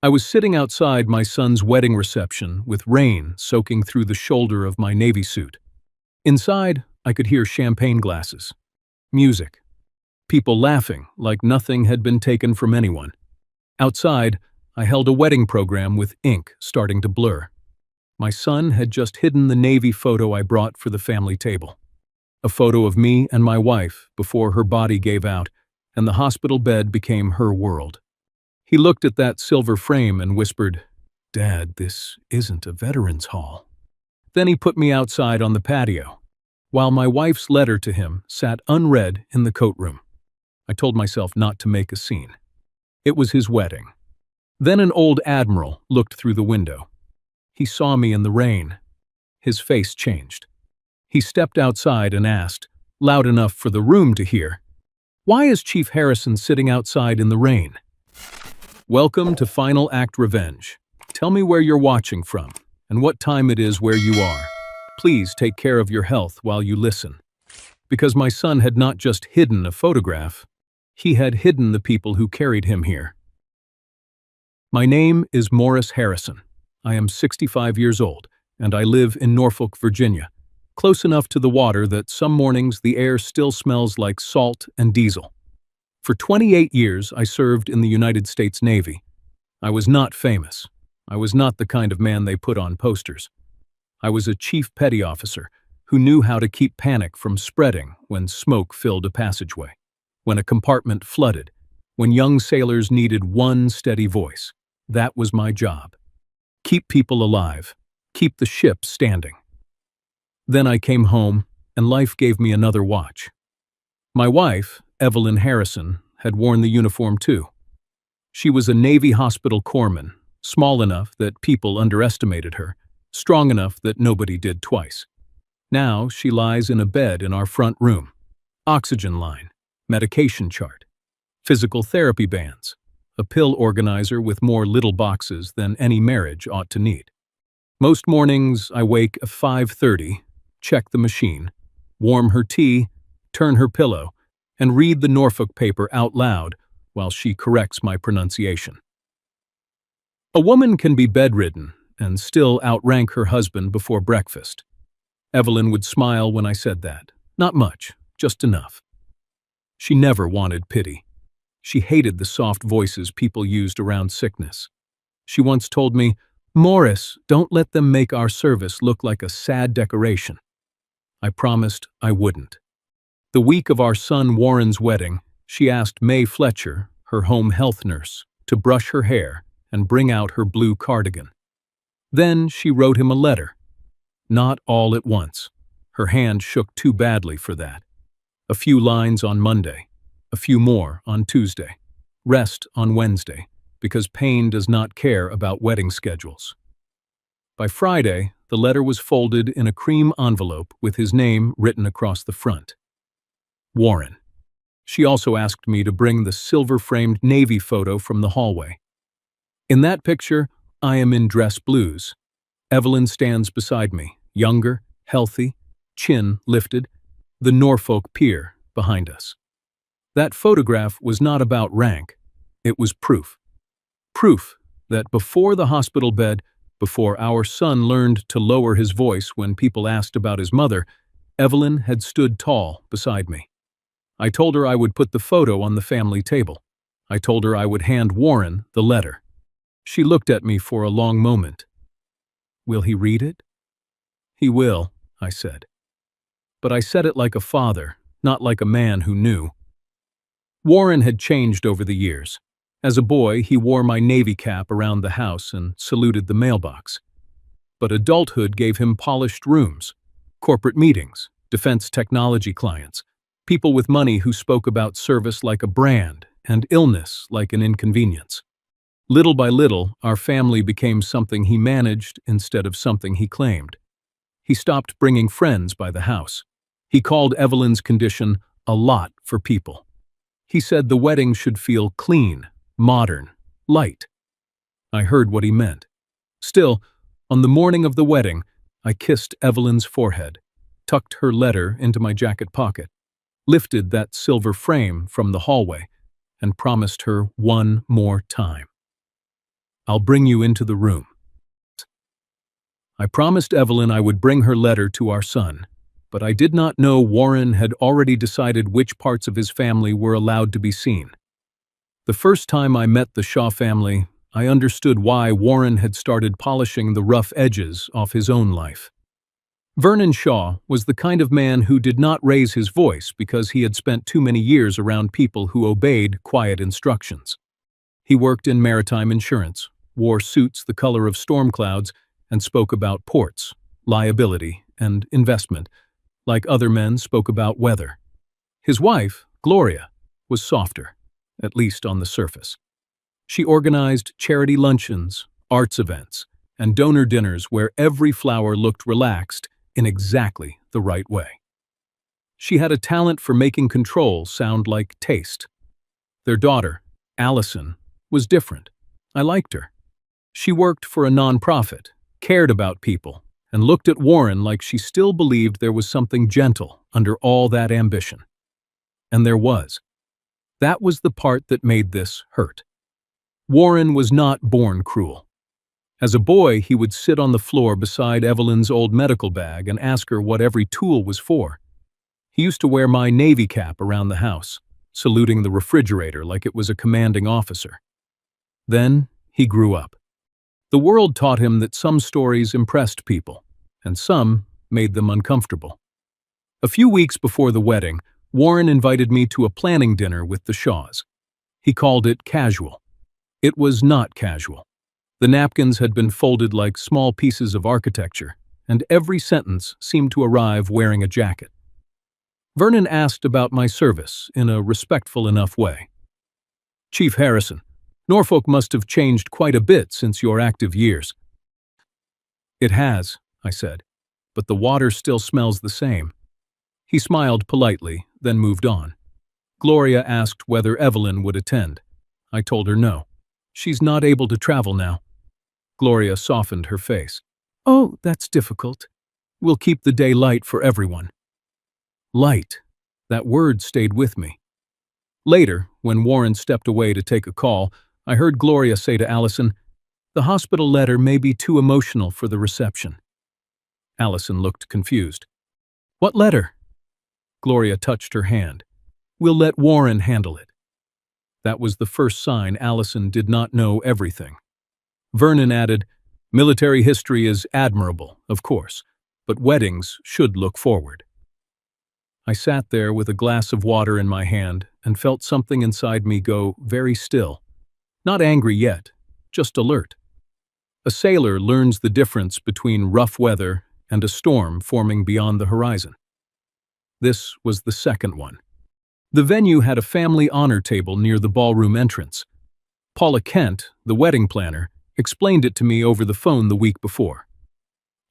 I was sitting outside my son's wedding reception with rain soaking through the shoulder of my Navy suit. Inside, I could hear champagne glasses, music, people laughing like nothing had been taken from anyone. Outside, I held a wedding program with ink starting to blur. My son had just hidden the Navy photo I brought for the family table. A photo of me and my wife before her body gave out and the hospital bed became her world. He looked at that silver frame and whispered, "Dad, this isn't a veterans hall." Then he put me outside on the patio, while my wife's letter to him sat unread in the coat room. I told myself not to make a scene. It was his wedding. Then an old Admiral looked through the window. He saw me in the rain. His face changed. He stepped outside and asked, loud enough for the room to hear, "Why is Chief Harrison sitting outside in the rain?" Welcome to Final Act Revenge. Tell me where you're watching from and what time it is where you are. Please take care of your health while you listen. Because my son had not just hidden a photograph, he had hidden the people who carried him here. My name is Moris Harrison. I am 65 years old, and I live in Norfolk, Virginia, close enough to the water that some mornings the air still smells like salt and diesel. For 28 years, I served in the United States Navy. I was not famous. I was not the kind of man they put on posters. I was a chief petty officer who knew how to keep panic from spreading when smoke filled a passageway, when a compartment flooded, when young sailors needed one steady voice. That was my job. Keep people alive. Keep the ship standing. Then I came home, and life gave me another watch. My wife, Evelyn Harrison, had worn the uniform too. She was a Navy hospital corpsman, small enough that people underestimated her, strong enough that nobody did twice. Now she lies in a bed in our front room. Oxygen line, medication chart, physical therapy bands, a pill organizer with more little boxes than any marriage ought to need. Most mornings I wake at 5:30, check the machine, warm her tea, turn her pillow, and read the Norfolk paper out loud while she corrects my pronunciation. A woman can be bedridden and still outrank her husband before breakfast. Evelyn would smile when I said that. Not much, just enough. She never wanted pity. She hated the soft voices people used around sickness. She once told me, "Morris, don't let them make our service look like a sad decoration." I promised I wouldn't. The week of our son Warren's wedding, she asked May Fletcher, her home health nurse, to brush her hair and bring out her blue cardigan. Then she wrote him a letter. Not all at once. Her hand shook too badly for that. A few lines on Monday, a few more on Tuesday, rest on Wednesday, because pain does not care about wedding schedules. By Friday, the letter was folded in a cream envelope with his name written across the front. Warren. She also asked me to bring the silver-framed Navy photo from the hallway. In that picture, I am in dress blues. Evelyn stands beside me, younger, healthy, chin lifted, the Norfolk pier behind us. That photograph was not about rank. It was proof. Proof that before the hospital bed, before our son learned to lower his voice when people asked about his mother, Evelyn had stood tall beside me. I told her I would put the photo on the family table. I told her I would hand Warren the letter. She looked at me for a long moment. "Will he read it?" "He will," I said. But I said it like a father, not like a man who knew. Warren had changed over the years. As a boy, he wore my Navy cap around the house and saluted the mailbox. But adulthood gave him polished rooms, corporate meetings, defense technology clients, people with money who spoke about service like a brand and illness like an inconvenience. Little by little, our family became something he managed instead of something he claimed. He stopped bringing friends by the house. He called Evelyn's condition a lot for people. He said the wedding should feel clean, modern, light. I heard what he meant. Still, on the morning of the wedding, I kissed Evelyn's forehead, tucked her letter into my jacket pocket, lifted that silver frame from the hallway, and promised her one more time. I'll bring you into the room. I promised Evelyn I would bring her letter to our son, but I did not know Warren had already decided which parts of his family were allowed to be seen. The first time I met the Shaw family, I understood why Warren had started polishing the rough edges off his own life. Vernon Shaw was the kind of man who did not raise his voice because he had spent too many years around people who obeyed quiet instructions. He worked in maritime insurance, wore suits the color of storm clouds, and spoke about ports, liability, and investment, like other men spoke about weather. His wife, Gloria, was softer, at least on the surface. She organized charity luncheons, arts events, and donor dinners where every flower looked relaxed in exactly the right way. She had a talent for making control sound like taste. Their daughter, Allison, was different. I liked her. She worked for a nonprofit, cared about people, and looked at Warren like she still believed there was something gentle under all that ambition. And there was. That was the part that made this hurt. Warren was not born cruel. As a boy, he would sit on the floor beside Evelyn's old medical bag and ask her what every tool was for. He used to wear my Navy cap around the house, saluting the refrigerator like it was a commanding officer. Then he grew up. The world taught him that some stories impressed people, and some made them uncomfortable. A few weeks before the wedding, Warren invited me to a planning dinner with the Shaws. He called it casual. It was not casual. The napkins had been folded like small pieces of architecture, and every sentence seemed to arrive wearing a jacket. Vernon asked about my service in a respectful enough way. "Chief Harrison, Norfolk must have changed quite a bit since your active years." "It has," I said, "but the water still smells the same." He smiled politely, then moved on. Gloria asked whether Evelyn would attend. I told her no. "She's not able to travel now." Gloria softened her face. "Oh, that's difficult. We'll keep the day light for everyone." Light. That word stayed with me. Later, when Warren stepped away to take a call, I heard Gloria say to Allison, "The hospital letter may be too emotional for the reception." Allison looked confused. "What letter?" Gloria touched her hand. "We'll let Warren handle it." That was the first sign Allison did not know everything. Vernon added, "Military history is admirable, of course, but weddings should look forward." I sat there with a glass of water in my hand and felt something inside me go very still. Not angry yet, just alert. A sailor learns the difference between rough weather and a storm forming beyond the horizon. This was the second one. The venue had a family honor table near the ballroom entrance. Paula Kent, the wedding planner, explained it to me over the phone the week before.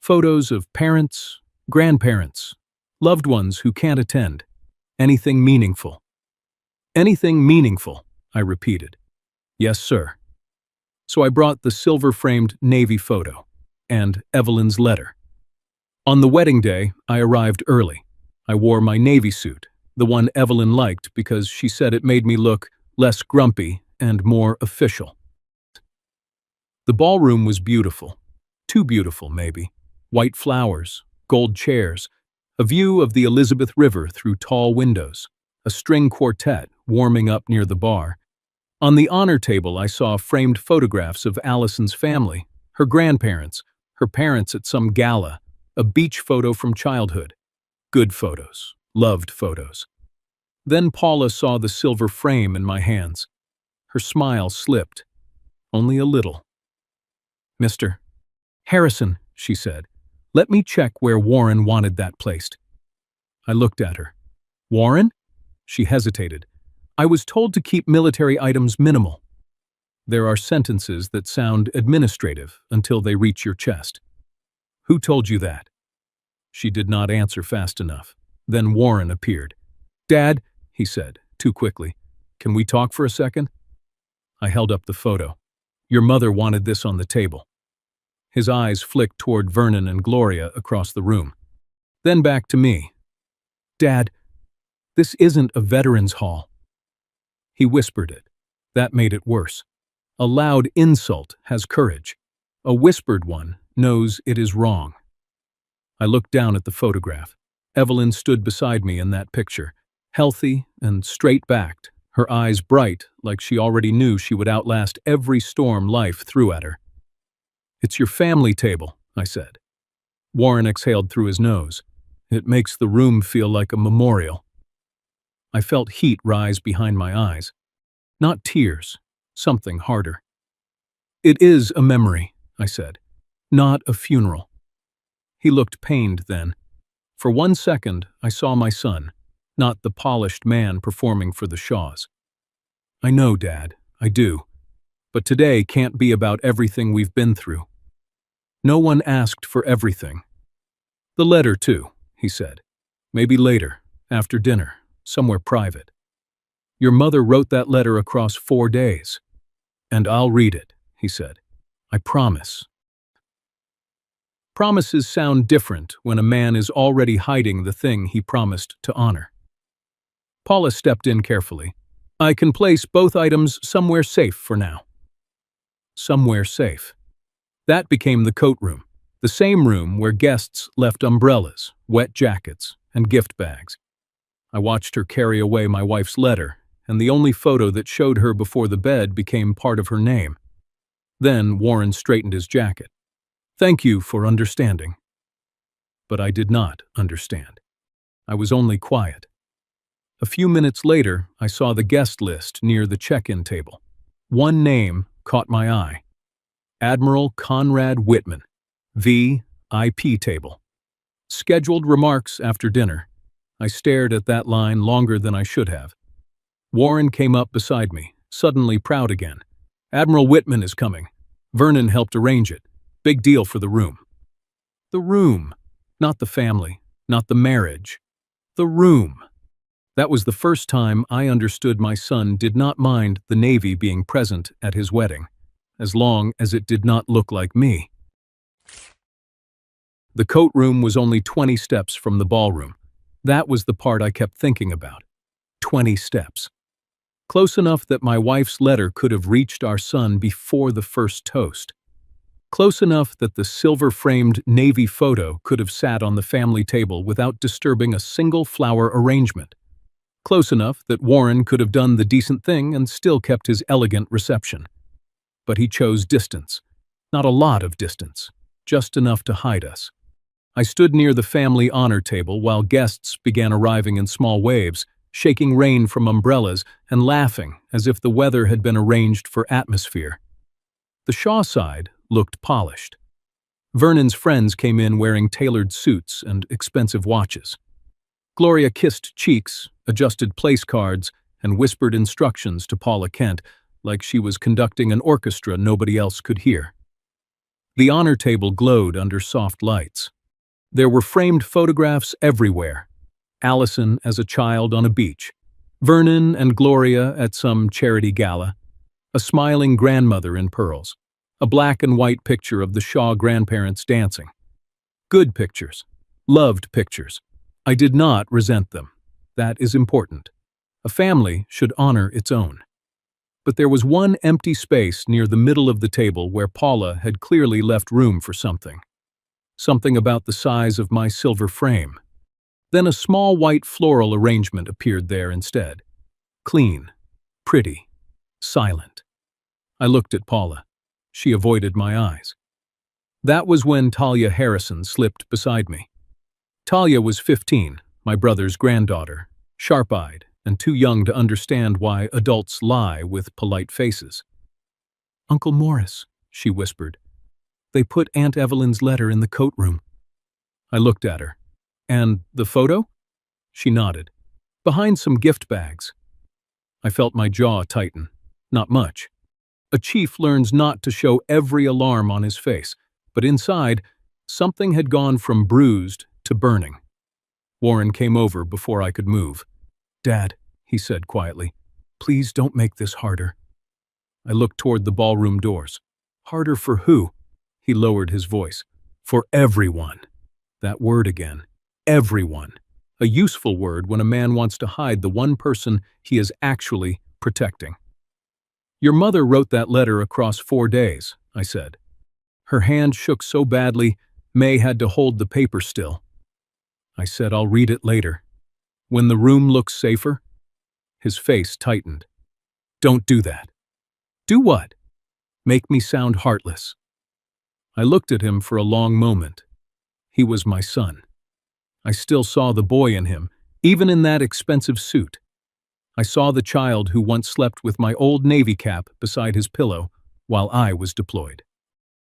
Photos of parents, grandparents, loved ones who can't attend. Anything meaningful. "Anything meaningful," I repeated. "Yes, sir." So I brought the silver-framed Navy photo and Evelyn's letter. On the wedding day, I arrived early. I wore my Navy suit, the one Evelyn liked because she said it made me look less grumpy and more official. The ballroom was beautiful. Too beautiful, maybe. White flowers, gold chairs, a view of the Elizabeth River through tall windows, a string quartet warming up near the bar. On the honor table, I saw framed photographs of Allison's family, her grandparents, her parents at some gala, a beach photo from childhood. Good photos, loved photos. Then Paula saw the silver frame in my hands. Her smile slipped, only a little. "Mr. Harrison," she said, "let me check where Warren wanted that placed." I looked at her. "Warren?" She hesitated. "I was told to keep military items minimal." There are sentences that sound administrative until they reach your chest. "Who told you that?" She did not answer fast enough. Then Warren appeared. "Dad," he said, too quickly, "can we talk for a second?" I held up the photo. "Your mother wanted this on the table." His eyes flicked toward Vernon and Gloria across the room. Then back to me. "Dad, this isn't a veterans' hall." He whispered it. That made it worse. A loud insult has courage. A whispered one knows it is wrong. I looked down at the photograph. Evelyn stood beside me in that picture, healthy and straight-backed, her eyes bright like she already knew she would outlast every storm life threw at her. "It's your family table," I said. Warren exhaled through his nose. "It makes the room feel like a memorial." I felt heat rise behind my eyes. Not tears, something harder. "It is a memory," I said, "not a funeral." He looked pained then. For 1 second, I saw my son, not the polished man performing for the Shaws. "I know, Dad, I do. But today can't be about everything we've been through. No one asked for everything." "The letter, too," he said. "Maybe later, after dinner, somewhere private." "Your mother wrote that letter across 4 days. And I'll read it," he said. "I promise." Promises sound different when a man is already hiding the thing he promised to honor. Paula stepped in carefully. "I can place both items somewhere safe for now." Somewhere safe. That became the coat room, the same room where guests left umbrellas, wet jackets, and gift bags. I watched her carry away my wife's letter, and the only photo that showed her before the bed became part of her name. Then Warren straightened his jacket. "Thank you for understanding." But I did not understand. I was only quiet. A few minutes later, I saw the guest list near the check-in table. One name caught my eye. Admiral Conrad Whitman, VIP table. Scheduled remarks after dinner. I stared at that line longer than I should have. Warren came up beside me, suddenly proud again. "Admiral Whitman is coming. Vernon helped arrange it. Big deal for the room." The room. Not the family, not the marriage. The room. That was the first time I understood my son did not mind the Navy being present at his wedding, as long as it did not look like me. The coat room was only 20 steps from the ballroom. That was the part I kept thinking about. 20 steps. Close enough that my wife's letter could have reached our son before the first toast. Close enough that the silver-framed Navy photo could have sat on the family table without disturbing a single flower arrangement. Close enough that Warren could have done the decent thing and still kept his elegant reception. But he chose distance. Not a lot of distance, just enough to hide us. I stood near the family honor table while guests began arriving in small waves, shaking rain from umbrellas and laughing as if the weather had been arranged for atmosphere. The Shaw side looked polished. Vernon's friends came in wearing tailored suits and expensive watches. Gloria kissed cheeks, adjusted place cards, and whispered instructions to Paula Kent like she was conducting an orchestra nobody else could hear. The honor table glowed under soft lights. There were framed photographs everywhere. Allison as a child on a beach, Vernon and Gloria at some charity gala, a smiling grandmother in pearls, a black and white picture of the Shaw grandparents dancing. Good pictures. Loved pictures. I did not resent them. That is important. A family should honor its own. But there was one empty space near the middle of the table where Paula had clearly left room for something. Something about the size of my silver frame. Then a small white floral arrangement appeared there instead. Clean, pretty, silent. I looked at Paula. She avoided my eyes. That was when Talia Harrison slipped beside me. Talia was 15, my brother's granddaughter, sharp-eyed and too young to understand why adults lie with polite faces. "Uncle Morris," she whispered. "They put Aunt Evelyn's letter in the coat room." I looked at her. "And the photo?" She nodded. "Behind some gift bags." I felt my jaw tighten. Not much. A chief learns not to show every alarm on his face, but inside, something had gone from bruised to burning. Warren came over before I could move. "Dad," he said quietly, "please don't make this harder." I looked toward the ballroom doors. "Harder for who?" He lowered his voice. "For everyone." That word again. Everyone. A useful word when a man wants to hide the one person he is actually protecting. Your mother wrote that letter across 4 days, I said. Her hand shook so badly, May had to hold the paper still. I said, I'll read it later. When the room looks safer? His face tightened. Don't do that. Do what? Make me sound heartless. I looked at him for a long moment. He was my son. I still saw the boy in him, even in that expensive suit. I saw the child who once slept with my old Navy cap beside his pillow while I was deployed.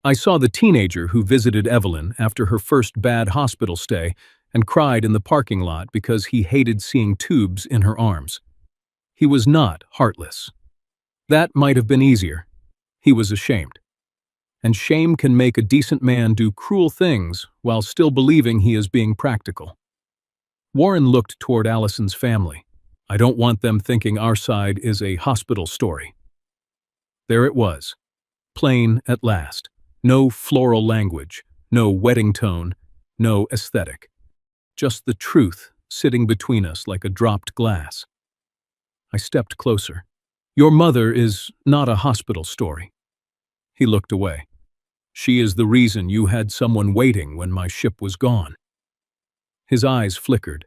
I saw the teenager who visited Evelyn after her first bad hospital stay and cried in the parking lot because he hated seeing tubes in her arms. He was not heartless. That might have been easier. He was ashamed. And shame can make a decent man do cruel things while still believing he is being practical. Warren looked toward Allison's family. I don't want them thinking our side is a hospital story. There it was. Plain at last. No floral language, no wedding tone, no aesthetic. Just the truth sitting between us like a dropped glass. I stepped closer. Your mother is not a hospital story. He looked away. She is the reason you had someone waiting when my ship was gone. His eyes flickered.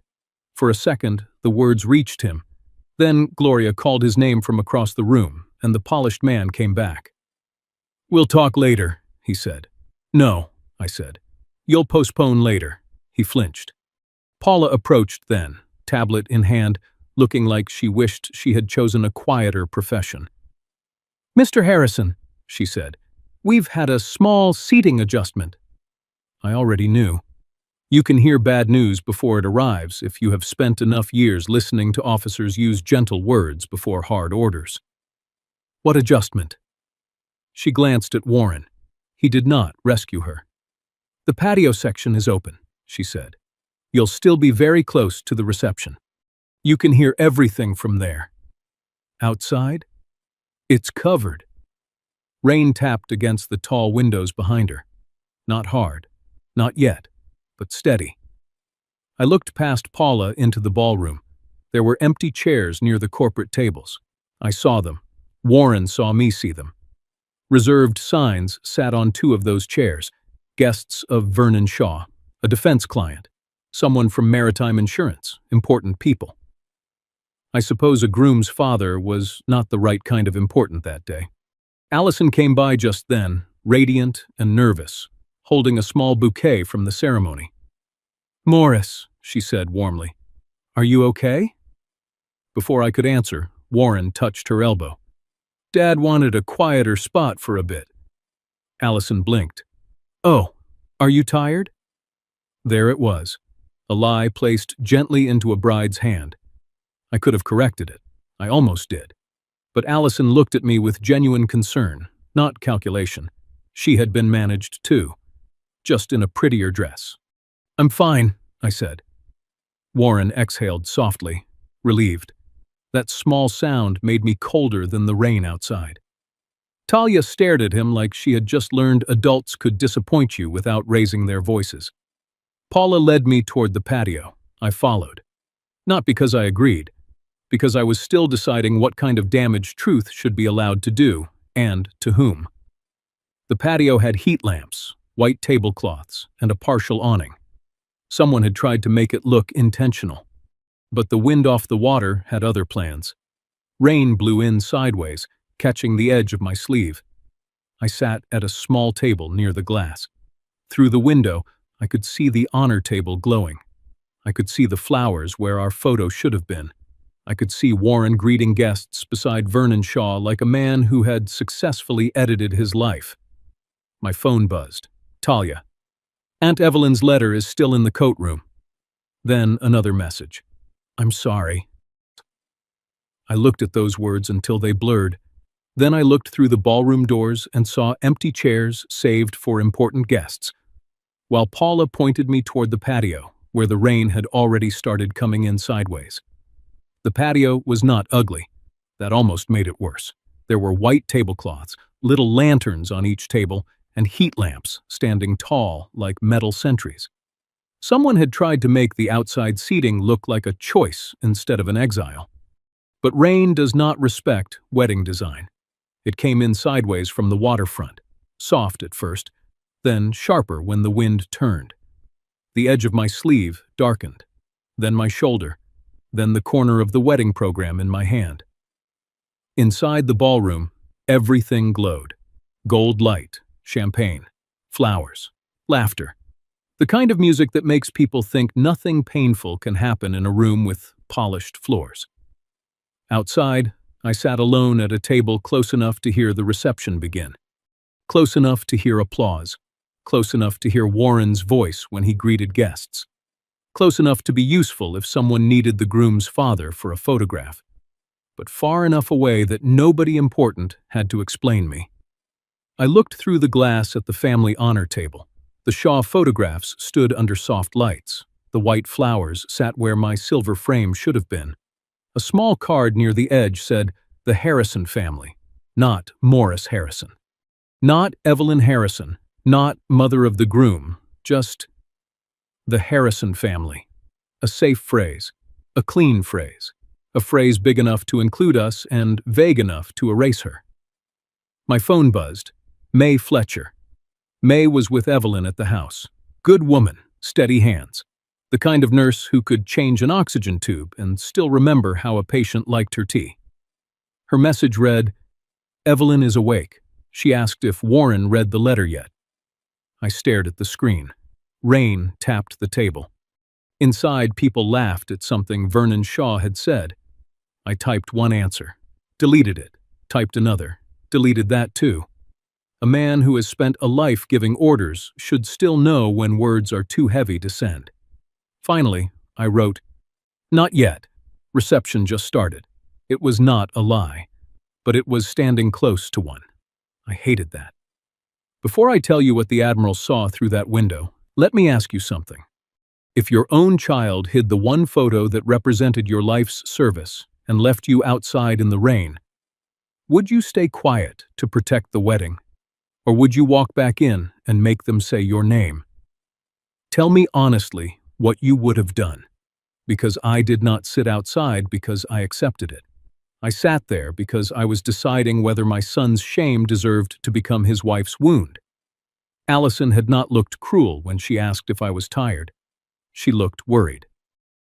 For a second, the words reached him. Then Gloria called his name from across the room, and the polished man came back. We'll talk later, he said. No, I said. You'll postpone later. He flinched. Paula approached then, tablet in hand, looking like she wished she had chosen a quieter profession. Mr. Harrison, she said, we've had a small seating adjustment. I already knew. You can hear bad news before it arrives if you have spent enough years listening to officers use gentle words before hard orders. What adjustment? She glanced at Warren. He did not rescue her. The patio section is open, she said. You'll still be very close to the reception. You can hear everything from there. Outside? It's covered. Rain tapped against the tall windows behind her. Not hard. Not yet, but steady. I looked past Paula into the ballroom. There were empty chairs near the corporate tables. I saw them. Warren saw me see them. Reserved signs sat on 2 of those chairs. Guests of Vernon Shaw, a defense client, someone from Maritime Insurance, important people. I suppose a groom's father was not the right kind of important that day. Allison came by just then, radiant and nervous, holding a small bouquet from the ceremony. Morris, she said warmly, are you okay? Before I could answer, Warren touched her elbow. Dad wanted a quieter spot for a bit. Allison blinked. Oh, are you tired? There it was, a lie placed gently into a bride's hand. I could have corrected it. I almost did. But Allison looked at me with genuine concern, not calculation. She had been managed too, just in a prettier dress. I'm fine, I said. Warren exhaled softly, relieved. That small sound made me colder than the rain outside. Talia stared at him like she had just learned adults could disappoint you without raising their voices. Paula led me toward the patio. I followed. Not because I agreed, because I was still deciding what kind of damage truth should be allowed to do, and to whom. The patio had heat lamps, white tablecloths, and a partial awning. Someone had tried to make it look intentional. But the wind off the water had other plans. Rain blew in sideways, catching the edge of my sleeve. I sat at a small table near the glass. Through the window, I could see the honor table glowing. I could see the flowers where our photo should have been. I could see Warren greeting guests beside Vernon Shaw like a man who had successfully edited his life. My phone buzzed. Talia. Aunt Evelyn's letter is still in the coat room. Then another message. I'm sorry. I looked at those words until they blurred. Then I looked through the ballroom doors and saw empty chairs saved for important guests, while Paula pointed me toward the patio, where the rain had already started coming in sideways. The patio was not ugly. That almost made it worse. There were white tablecloths, little lanterns on each table, and heat lamps standing tall like metal sentries. Someone had tried to make the outside seating look like a choice instead of an exile. But rain does not respect wedding design. It came in sideways from the waterfront, soft at first, then sharper when the wind turned. The edge of my sleeve darkened, then my shoulder, then the corner of the wedding program in my hand. Inside the ballroom, everything glowed. Gold light, champagne, flowers, laughter. The kind of music that makes people think nothing painful can happen in a room with polished floors. Outside, I sat alone at a table close enough to hear the reception begin. Close enough to hear applause. Close enough to hear Warren's voice when he greeted guests. Close enough to be useful if someone needed the groom's father for a photograph. But far enough away that nobody important had to explain me. I looked through the glass at the family honor table. The Shaw photographs stood under soft lights. The white flowers sat where my silver frame should have been. A small card near the edge said, "The Harrison family," not Moris Harrison. Not Evelyn Harrison, not mother of the groom, just the Harrison family. A safe phrase, a clean phrase, a phrase big enough to include us and vague enough to erase her. My phone buzzed. May Fletcher. May was with Evelyn at the house. Good woman, steady hands. The kind of nurse who could change an oxygen tube and still remember how a patient liked her tea. Her message read, "Evelyn is awake. She asked if Warren read the letter yet." I stared at the screen. Rain tapped the table. Inside, people laughed at something Vernon Shaw had said. I typed one answer, deleted it, typed another, deleted that too. A man who has spent a life giving orders should still know when words are too heavy to send. Finally, I wrote, "Not yet. Reception just started." It was not a lie, but it was standing close to one. I hated that. Before I tell you what the Admiral saw through that window, let me ask you something. If your own child hid the one photo that represented your life's service and left you outside in the rain, would you stay quiet to protect the wedding? Or would you walk back in and make them say your name? Tell me honestly what you would have done, because I did not sit outside because I accepted it. I sat there because I was deciding whether my son's shame deserved to become his wife's wound. Allison had not looked cruel when she asked if I was tired. She looked worried.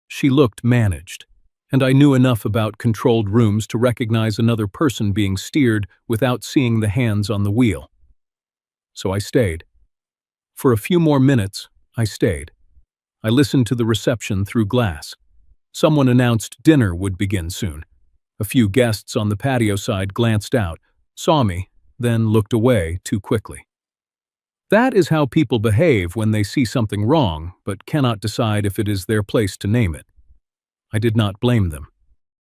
She looked managed, and I knew enough about controlled rooms to recognize another person being steered without seeing the hands on the wheel. So I stayed. For a few more minutes, I stayed. I listened to the reception through glass. Someone announced dinner would begin soon. A few guests on the patio side glanced out, saw me, then looked away too quickly. That is how people behave when they see something wrong but cannot decide if it is their place to name it. I did not blame them.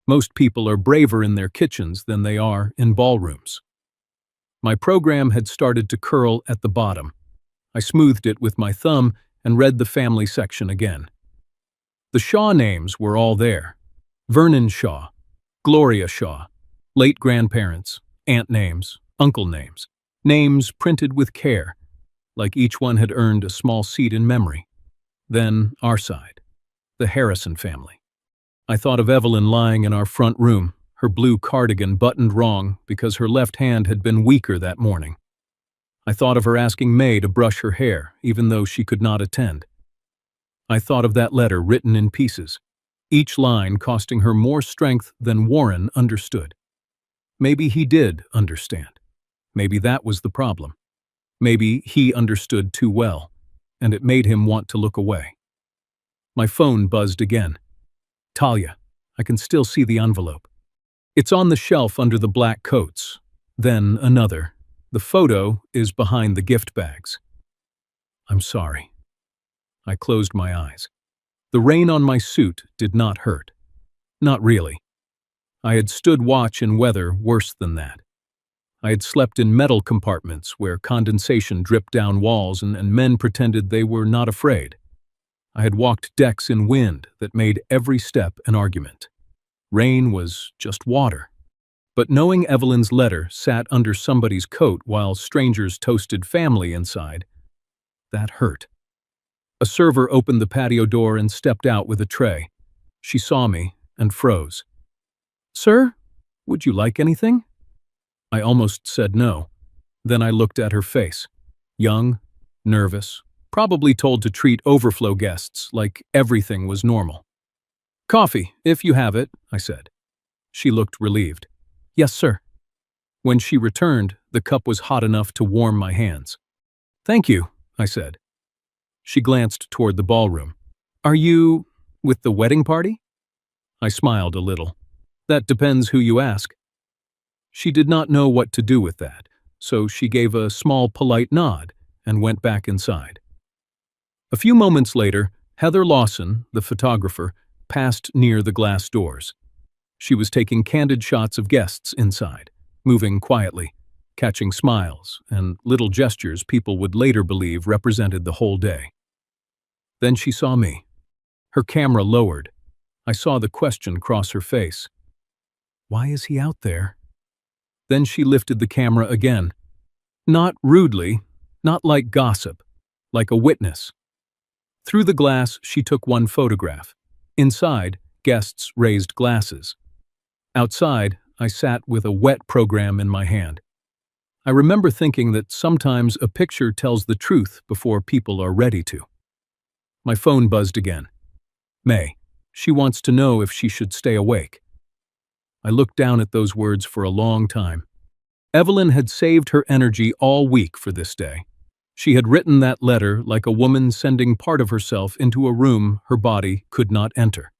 Most people are braver in their kitchens than they are in ballrooms. My program had started to curl at the bottom. I smoothed it with my thumb and read the family section again. The Shaw names were all there. Vernon Shaw, Gloria Shaw, late grandparents, aunt names, uncle names, names printed with care, like each one had earned a small seat in memory. Then our side, the Harrison family. I thought of Evelyn lying in our front room, her blue cardigan buttoned wrong because her left hand had been weaker that morning. I thought of her asking May to brush her hair, even though she could not attend. I thought of that letter written in pieces, each line costing her more strength than Warren understood. Maybe he did understand. Maybe that was the problem. Maybe he understood too well, and it made him want to look away. My phone buzzed again. Talia, I can still see the envelope. It's on the shelf under the black coats. Then another. The photo is behind the gift bags. I'm sorry. I closed my eyes. The rain on my suit did not hurt. Not really. I had stood watch in weather worse than that. I had slept in metal compartments where condensation dripped down walls and men pretended they were not afraid. I had walked decks in wind that made every step an argument. Rain was just water. But knowing Evelyn's letter sat under somebody's coat while strangers toasted family inside, that hurt. A server opened the patio door and stepped out with a tray. She saw me and froze. "Sir, would you like anything?" I almost said no. Then I looked at her face. Young, nervous, probably told to treat overflow guests like everything was normal. "Coffee, if you have it," I said. She looked relieved. "Yes, sir." When she returned, the cup was hot enough to warm my hands. "Thank you," I said. She glanced toward the ballroom. "Are you with the wedding party?" I smiled a little. "That depends who you ask." She did not know what to do with that, so she gave a small polite nod and went back inside. A few moments later, Heather Lawson, the photographer, passed near the glass doors. She was taking candid shots of guests inside, moving quietly, catching smiles and little gestures people would later believe represented the whole day. Then she saw me. Her camera lowered. I saw the question cross her face. "Why is he out there?" Then she lifted the camera again. Not rudely, not like gossip, like a witness. Through the glass, she took one photograph. Inside, guests raised glasses. Outside, I sat with a wet program in my hand. I remember thinking that sometimes a picture tells the truth before people are ready to. My phone buzzed again. May. She wants to know if she should stay awake. I looked down at those words for a long time. Evelyn had saved her energy all week for this day. She had written that letter like a woman sending part of herself into a room her body could not enter.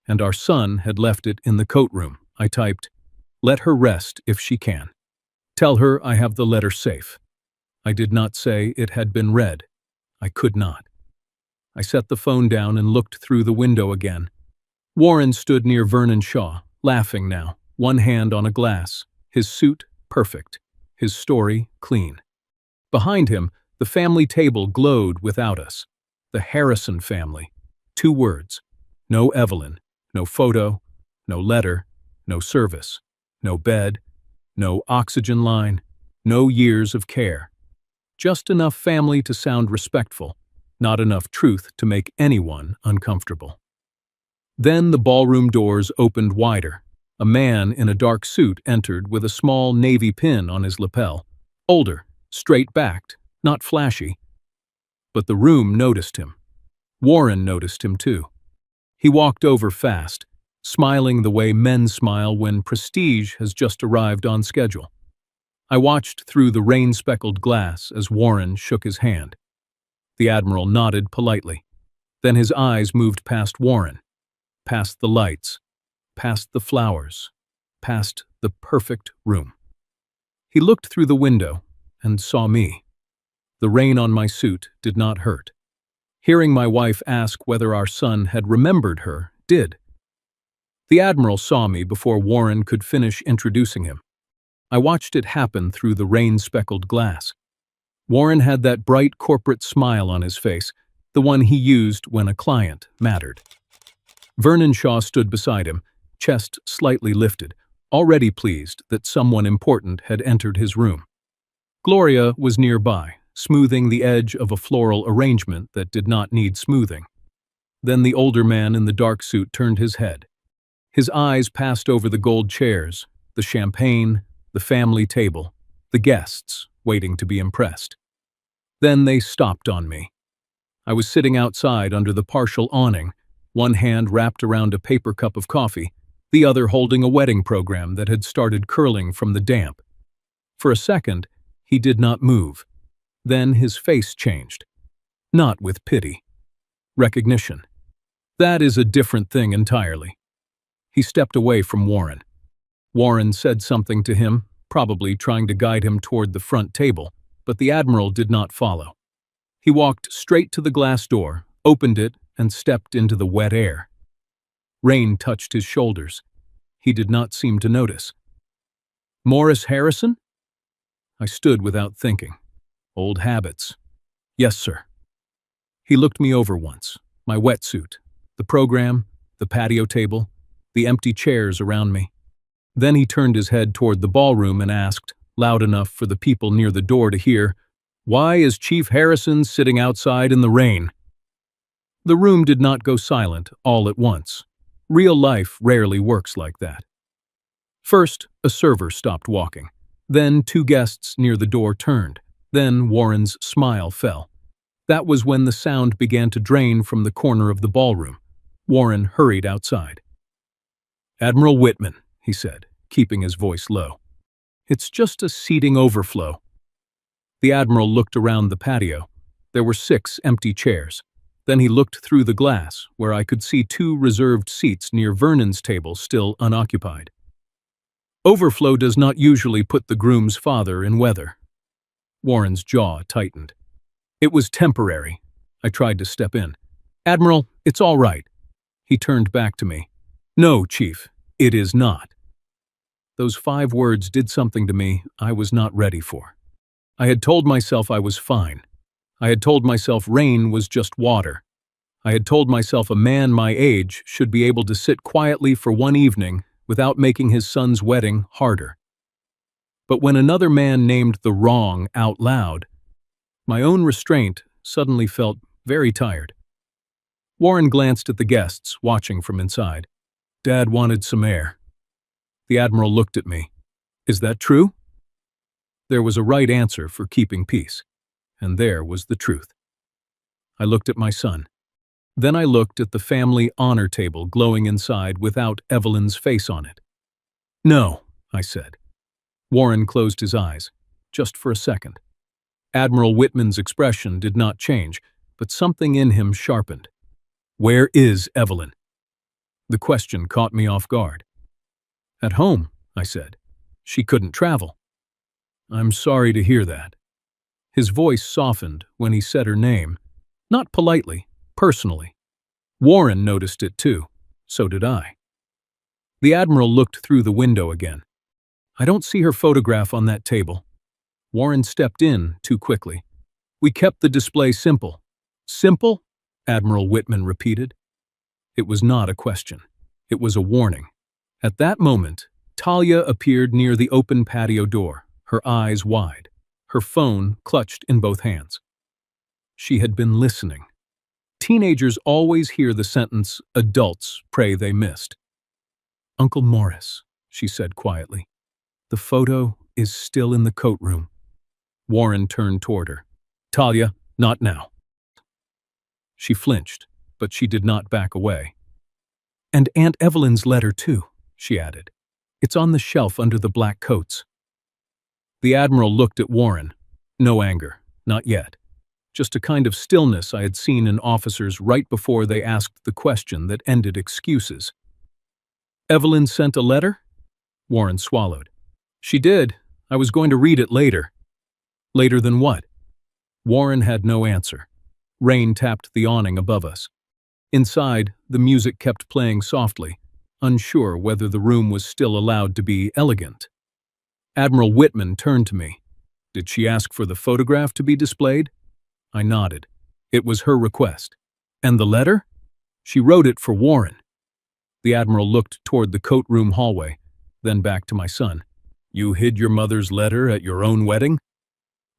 And our son had left it in the coat room. I typed, "Let her rest if she can. Tell her I have the letter safe." I did not say it had been read. I could not. I set the phone down and looked through the window again. Warren stood near Vernon Shaw, laughing now, one hand on a glass, his suit perfect, his story clean. Behind him, the family table glowed without us. The Harrison family. 2 words. No Evelyn, no photo, no letter, no service, no bed, no oxygen line, no years of care. Just enough family to sound respectful, not enough truth to make anyone uncomfortable. Then the ballroom doors opened wider. A man in a dark suit entered with a small navy pin on his lapel. Older, straight-backed, not flashy. But the room noticed him. Warren noticed him too. He walked over fast, smiling the way men smile when prestige has just arrived on schedule. I watched through the rain-speckled glass as Warren shook his hand. The Admiral nodded politely. Then his eyes moved past Warren, past the lights, past the flowers, past the perfect room. He looked through the window and saw me. The rain on my suit did not hurt. Hearing my wife ask whether our son had remembered her did. The Admiral saw me before Warren could finish introducing him. I watched it happen through the rain-speckled glass. Warren had that bright corporate smile on his face, the one he used when a client mattered. Vernon Shaw stood beside him, chest slightly lifted, already pleased that someone important had entered his room. Gloria was nearby, smoothing the edge of a floral arrangement that did not need smoothing. Then the older man in the dark suit turned his head. His eyes passed over the gold chairs, the champagne, the family table, the guests waiting to be impressed. Then they stopped on me. I was sitting outside under the partial awning, one hand wrapped around a paper cup of coffee, the other holding a wedding program that had started curling from the damp. For a second, he did not move. Then his face changed. Not with pity. Recognition. That is a different thing entirely. He stepped away from Warren. Warren said something to him, probably trying to guide him toward the front table, but the Admiral did not follow. He walked straight to the glass door, opened it, and stepped into the wet air. Rain touched his shoulders. He did not seem to notice. "Moris Harrison?" I stood without thinking. Old habits. "Yes, sir." He looked me over once, my wetsuit, the program, the patio table, the empty chairs around me. Then he turned his head toward the ballroom and asked, loud enough for the people near the door to hear, "Why is Chief Harrison sitting outside in the rain?" The room did not go silent all at once. Real life rarely works like that. First, a server stopped walking. Then 2 guests near the door turned. Then Warren's smile fell. That was when the sound began to drain from the corner of the ballroom. Warren hurried outside. "Admiral Whitman," he said, keeping his voice low. "It's just a seating overflow." The Admiral looked around the patio. There were 6 empty chairs. Then he looked through the glass, where I could see 2 reserved seats near Vernon's table still unoccupied. "Overflow does not usually put the groom's father in weather." Warren's jaw tightened. "It was temporary." I tried to step in. "Admiral, it's all right." He turned back to me. "No, Chief, it is not." Those 5 words did something to me I was not ready for. I had told myself I was fine. I had told myself rain was just water. I had told myself a man my age should be able to sit quietly for one evening without making his son's wedding harder. But when another man named the wrong out loud, my own restraint suddenly felt very tired. Warren glanced at the guests, watching from inside. "Dad wanted some air." The Admiral looked at me. "Is that true?" There was a right answer for keeping peace, and there was the truth. I looked at my son. Then I looked at the family honor table glowing inside without Evelyn's face on it. "No," I said. Warren closed his eyes, just for a second. Admiral Whitman's expression did not change, but something in him sharpened. "Where is Evelyn?" The question caught me off guard. "At home," I said. "She couldn't travel." "I'm sorry to hear that." His voice softened when he said her name, not politely, personally. Warren noticed it too. So did I. The Admiral looked through the window again. "I don't see her photograph on that table." Warren stepped in too quickly. "We kept the display simple." "Simple?" Admiral Whitman repeated. It was not a question. It was a warning. At that moment, Talia appeared near the open patio door, her eyes wide, her phone clutched in both hands. She had been listening. Teenagers always hear the sentence, "Adults pray they missed." "Uncle Morris," she said quietly, "the photo is still in the coat room." Warren turned toward her. "Talia, not now." She flinched, but she did not back away. "And Aunt Evelyn's letter too," she added. "It's on the shelf under the black coats." The Admiral looked at Warren. No anger, not yet. Just a kind of stillness I had seen in officers right before they asked the question that ended excuses. "Evelyn sent a letter?" Warren swallowed. "She did. I was going to read it later." "Later than what?" Warren had no answer. Rain tapped the awning above us. Inside, the music kept playing softly, unsure whether the room was still allowed to be elegant. Admiral Whitman turned to me. "Did she ask for the photograph to be displayed?" I nodded. "It was her request." "And the letter?" "She wrote it for Warren." The Admiral looked toward the coat room hallway, then back to my son. "You hid your mother's letter at your own wedding?"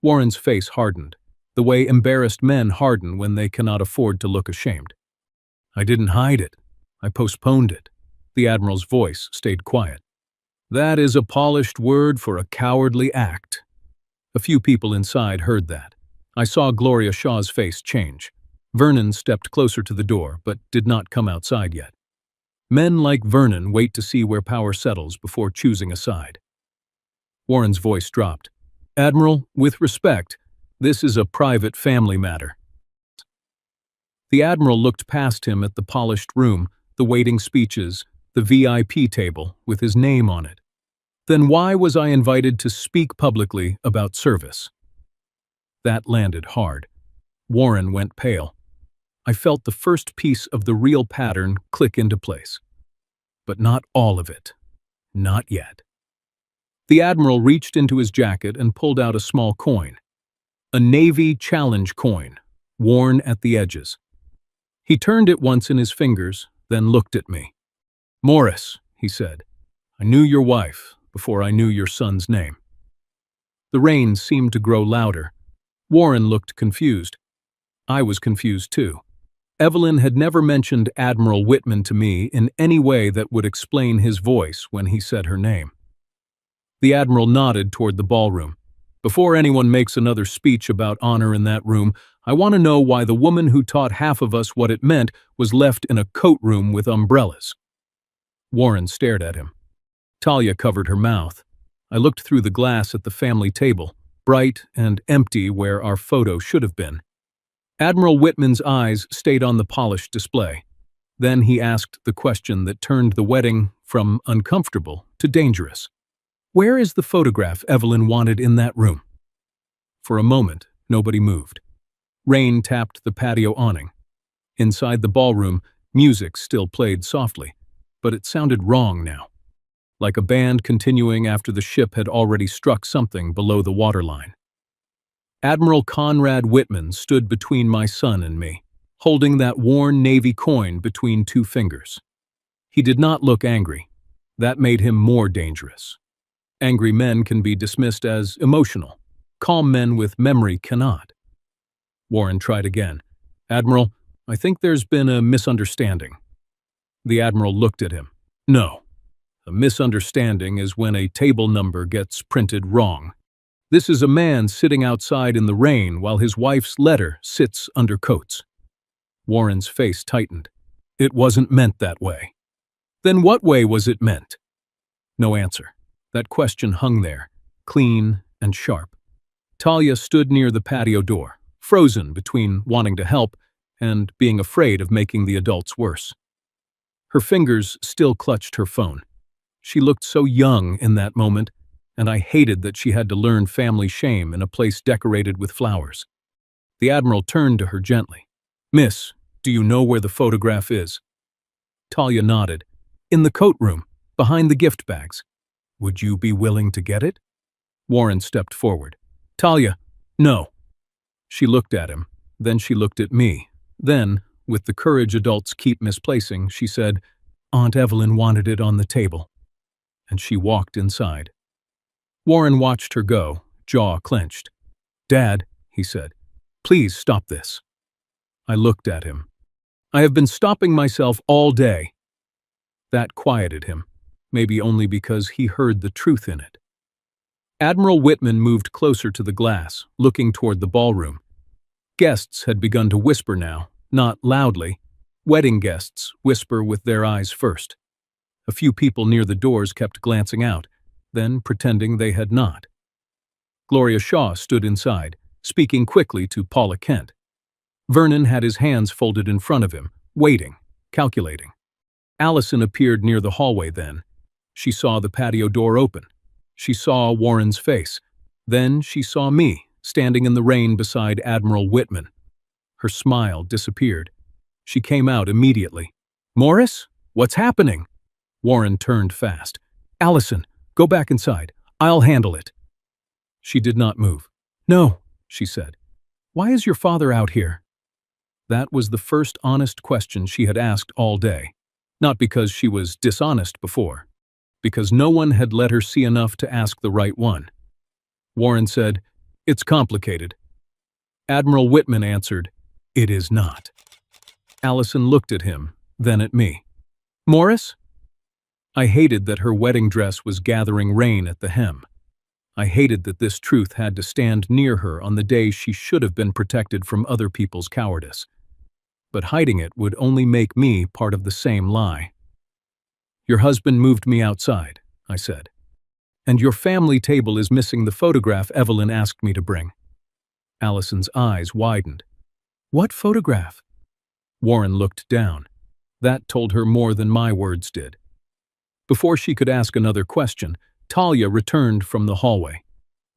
Warren's face hardened, the way embarrassed men harden when they cannot afford to look ashamed. "I didn't hide it. I postponed it." The Admiral's voice stayed quiet. "That is a polished word for a cowardly act." A few people inside heard that. I saw Gloria Shaw's face change. Vernon stepped closer to the door, but did not come outside yet. Men like Vernon wait to see where power settles before choosing a side. Warren's voice dropped. "Admiral, with respect, this is a private family matter." The Admiral looked past him at the polished room, the waiting speeches, the VIP table with his name on it. Then why was I invited to speak publicly about service? That landed hard. Warren went pale. I felt the first piece of the real pattern click into place. But not all of it. Not yet. The Admiral reached into his jacket and pulled out a small coin. A Navy challenge coin, worn at the edges. He turned it once in his fingers, then looked at me. "Morris," he said, "I knew your wife before I knew your son's name." The rain seemed to grow louder. Warren looked confused. I was confused too. Evelyn had never mentioned Admiral Whitman to me in any way that would explain his voice when he said her name. The Admiral nodded toward the ballroom. Before anyone makes another speech about honor in that room, I want to know why the woman who taught half of us what it meant was left in a coat room with umbrellas. Warren stared at him. Talia covered her mouth. I looked through the glass at the family table, bright and empty where our photo should have been. Admiral Whitman's eyes stayed on the polished display. Then he asked the question that turned the wedding from uncomfortable to dangerous. Where is the photograph Evelyn wanted in that room? For a moment, nobody moved. Rain tapped the patio awning. Inside the ballroom, music still played softly, but it sounded wrong now, like a band continuing after the ship had already struck something below the waterline. Admiral Conrad Whitman stood between my son and me, holding that worn Navy coin between two fingers. He did not look angry. That made him more dangerous. Angry men can be dismissed as emotional. Calm men with memory cannot. Warren tried again. Admiral, I think there's been a misunderstanding. The Admiral looked at him. No. A misunderstanding is when a table number gets printed wrong. This is a man sitting outside in the rain while his wife's letter sits under coats. Warren's face tightened. It wasn't meant that way. Then what way was it meant? No answer. That question hung there, clean and sharp. Talia stood near the patio door, frozen between wanting to help and being afraid of making the adults worse. Her fingers still clutched her phone. She looked so young in that moment, and I hated that she had to learn family shame in a place decorated with flowers. The Admiral turned to her gently. Miss, do you know where the photograph is? Talia nodded. In the coat room, behind the gift bags. Would you be willing to get it? Warren stepped forward. Talia, no. She looked at him. Then she looked at me. Then, with the courage adults keep misplacing, she said, Aunt Evelyn wanted it on the table. And she walked inside. Warren watched her go, jaw clenched. Dad, he said, please stop this. I looked at him. I have been stopping myself all day. That quieted him, maybe only because he heard the truth in it. Admiral Whitman moved closer to the glass, looking toward the ballroom. Guests had begun to whisper now, not loudly. Wedding guests whisper with their eyes first. A few people near the doors kept glancing out, then pretending they had not. Gloria Shaw stood inside, speaking quickly to Paula Kent. Vernon had his hands folded in front of him, waiting, calculating. Allison appeared near the hallway then. She saw the patio door open. She saw Warren's face. Then she saw me, standing in the rain beside Admiral Whitman. Her smile disappeared. She came out immediately. Morris, what's happening? Warren turned fast. Allison, go back inside. I'll handle it. She did not move. No, she said. Why is your father out here? That was the first honest question she had asked all day. Not because she was dishonest before, because no one had let her see enough to ask the right one. Warren said, It's complicated. Admiral Whitman answered, It is not. Allison looked at him, then at me. Morris? I hated that her wedding dress was gathering rain at the hem. I hated that this truth had to stand near her on the day she should have been protected from other people's cowardice. But hiding it would only make me part of the same lie. Your husband moved me outside, I said. And your family table is missing the photograph Evelyn asked me to bring. Allison's eyes widened. What photograph? Warren looked down. That told her more than my words did. Before she could ask another question, Talia returned from the hallway.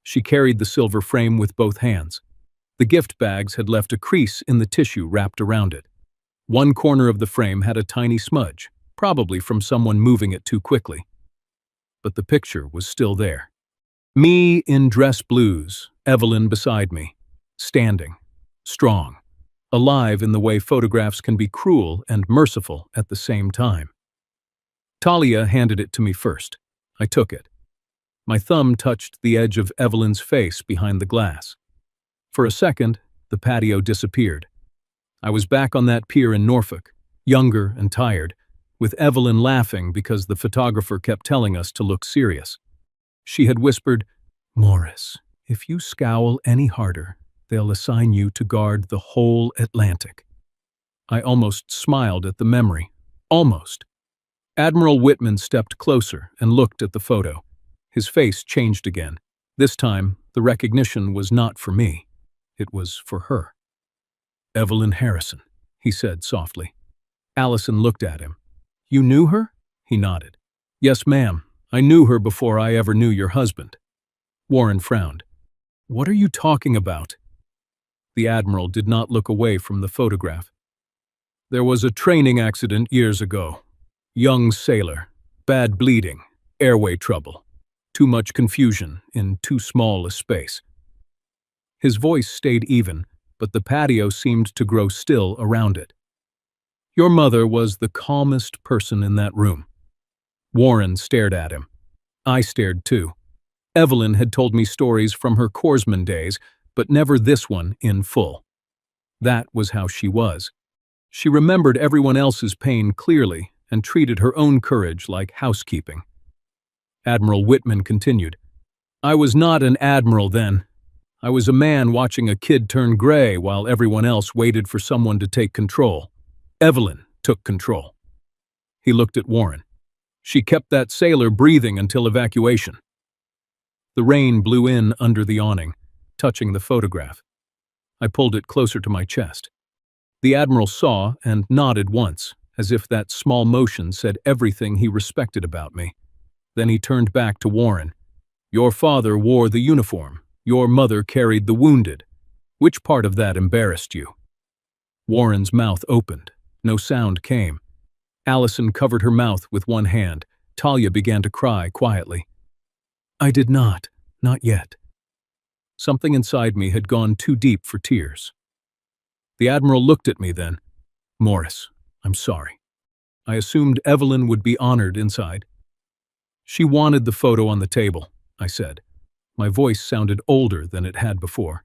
She carried the silver frame with both hands. The gift bags had left a crease in the tissue wrapped around it. One corner of the frame had a tiny smudge, probably from someone moving it too quickly. But the picture was still there. Me in dress blues, Evelyn beside me, standing, strong, alive in the way photographs can be cruel and merciful at the same time. Talia handed it to me first. I took it. My thumb touched the edge of Evelyn's face behind the glass. For a second, the patio disappeared. I was back on that pier in Norfolk, younger and tired, with Evelyn laughing because the photographer kept telling us to look serious. She had whispered, "Morris, if you scowl any harder, they'll assign you to guard the whole Atlantic." I almost smiled at the memory. Almost. Admiral Whitman stepped closer and looked at the photo. His face changed again. This time, the recognition was not for me. It was for her. "Evelyn Harrison," he said softly. Allison looked at him. "You knew her?" He nodded. "Yes, ma'am. I knew her before I ever knew your husband." Warren frowned. "What are you talking about?" The Admiral did not look away from the photograph. "There was a training accident years ago. Young sailor, bad bleeding, airway trouble, too much confusion in too small a space." His voice stayed even, but the patio seemed to grow still around it. "Your mother was the calmest person in that room." Warren stared at him. I stared too. Evelyn had told me stories from her corpsman days, but never this one in full. That was how she was. She remembered everyone else's pain clearly and treated her own courage like housekeeping. Admiral Whitman continued, "I was not an admiral then. I was a man watching a kid turn gray while everyone else waited for someone to take control. Evelyn took control." He looked at Warren. "She kept that sailor breathing until evacuation." The rain blew in under the awning, touching the photograph. I pulled it closer to my chest. The Admiral saw and nodded once, as if that small motion said everything he respected about me. Then he turned back to Warren. "Your father wore the uniform. Your mother carried the wounded. Which part of that embarrassed you?" Warren's mouth opened. No sound came. Allison covered her mouth with one hand. Talia began to cry quietly. "I did not yet." Something inside me had gone too deep for tears. The Admiral looked at me then. "Morris, I'm sorry. I assumed Evelyn would be honored inside." "She wanted the photo on the table," I said. My voice sounded older than it had before.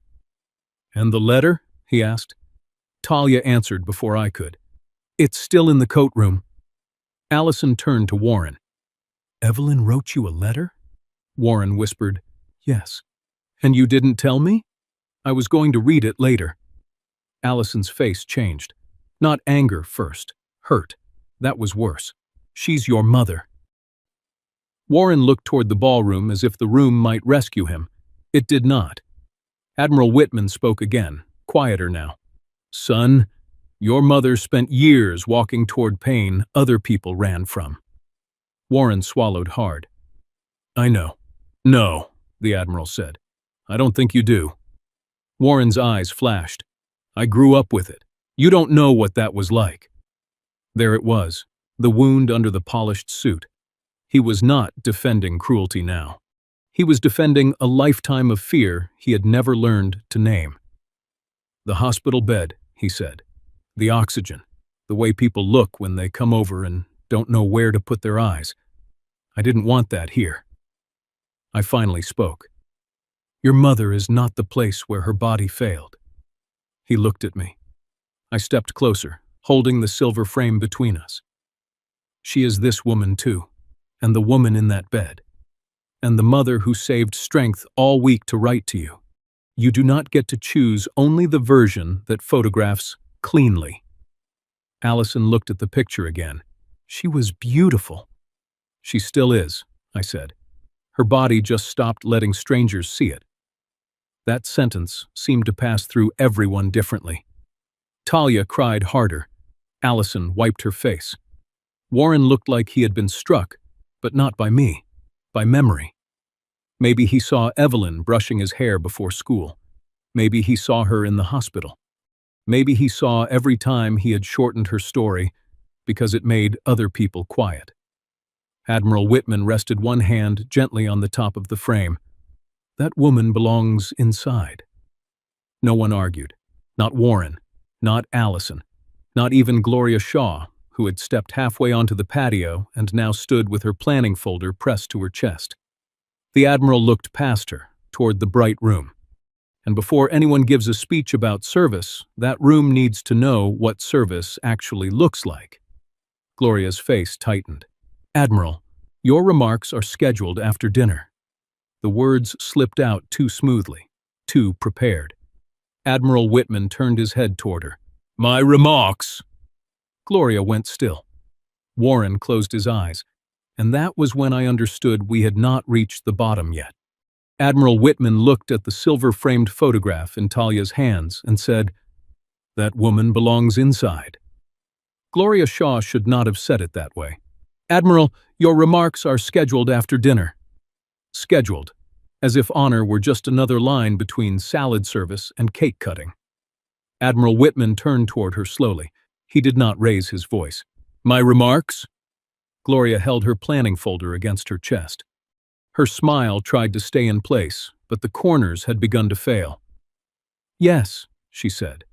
"And the letter?" he asked. Talia answered before I could. "It's still in the coat room." Allison turned to Warren. "Evelyn wrote you a letter?" Warren whispered, "Yes." "And you didn't tell me?" "I was going to read it later." Allison's face changed. Not anger first. Hurt. That was worse. "She's your mother." Warren looked toward the ballroom as if the room might rescue him. It did not. Admiral Whitman spoke again, quieter now. "Son, your mother spent years walking toward pain other people ran from." Warren swallowed hard. "I know." "No," the Admiral said. "I don't think you do." Warren's eyes flashed. "I grew up with it. You don't know what that was like." There it was, the wound under the polished suit. He was not defending cruelty now. He was defending a lifetime of fear he had never learned to name. "The hospital bed," he said. "The oxygen. The way people look when they come over and don't know where to put their eyes. I didn't want that here." I finally spoke. "Your mother is not the place where her body failed." He looked at me. I stepped closer, holding the silver frame between us. "She is this woman too, and the woman in that bed, and the mother who saved strength all week to write to you. You do not get to choose only the version that photographs cleanly." Allison looked at the picture again. "She was beautiful." "She still is," I said. "Her body just stopped letting strangers see it." That sentence seemed to pass through everyone differently. Talia cried harder. Allison wiped her face. Warren looked like he had been struck, but not by me, by memory. Maybe he saw Evelyn brushing his hair before school. Maybe he saw her in the hospital. Maybe he saw every time he had shortened her story because it made other people quiet. Admiral Whitman rested one hand gently on the top of the frame. "That woman belongs inside." No one argued. Not Warren, not Allison, not even Gloria Shaw, who had stepped halfway onto the patio and now stood with her planning folder pressed to her chest. The Admiral looked past her, toward the bright room. And before anyone gives a speech about service, that room needs to know what service actually looks like. Gloria's face tightened. "Admiral, your remarks are scheduled after dinner." The words slipped out too smoothly, too prepared. Admiral Whitman turned his head toward her. "My remarks!" Gloria went still. Warren closed his eyes, and that was when I understood we had not reached the bottom yet. Admiral Whitman looked at the silver-framed photograph in Talia's hands and said, "That woman belongs inside." Gloria Shaw should not have said it that way. "Admiral, your remarks are scheduled after dinner." Scheduled, as if honor were just another line between salad service and cake cutting. Admiral Whitman turned toward her slowly. He did not raise his voice. "My remarks?" Gloria held her planning folder against her chest. Her smile tried to stay in place, but the corners had begun to fail. "Yes," she said.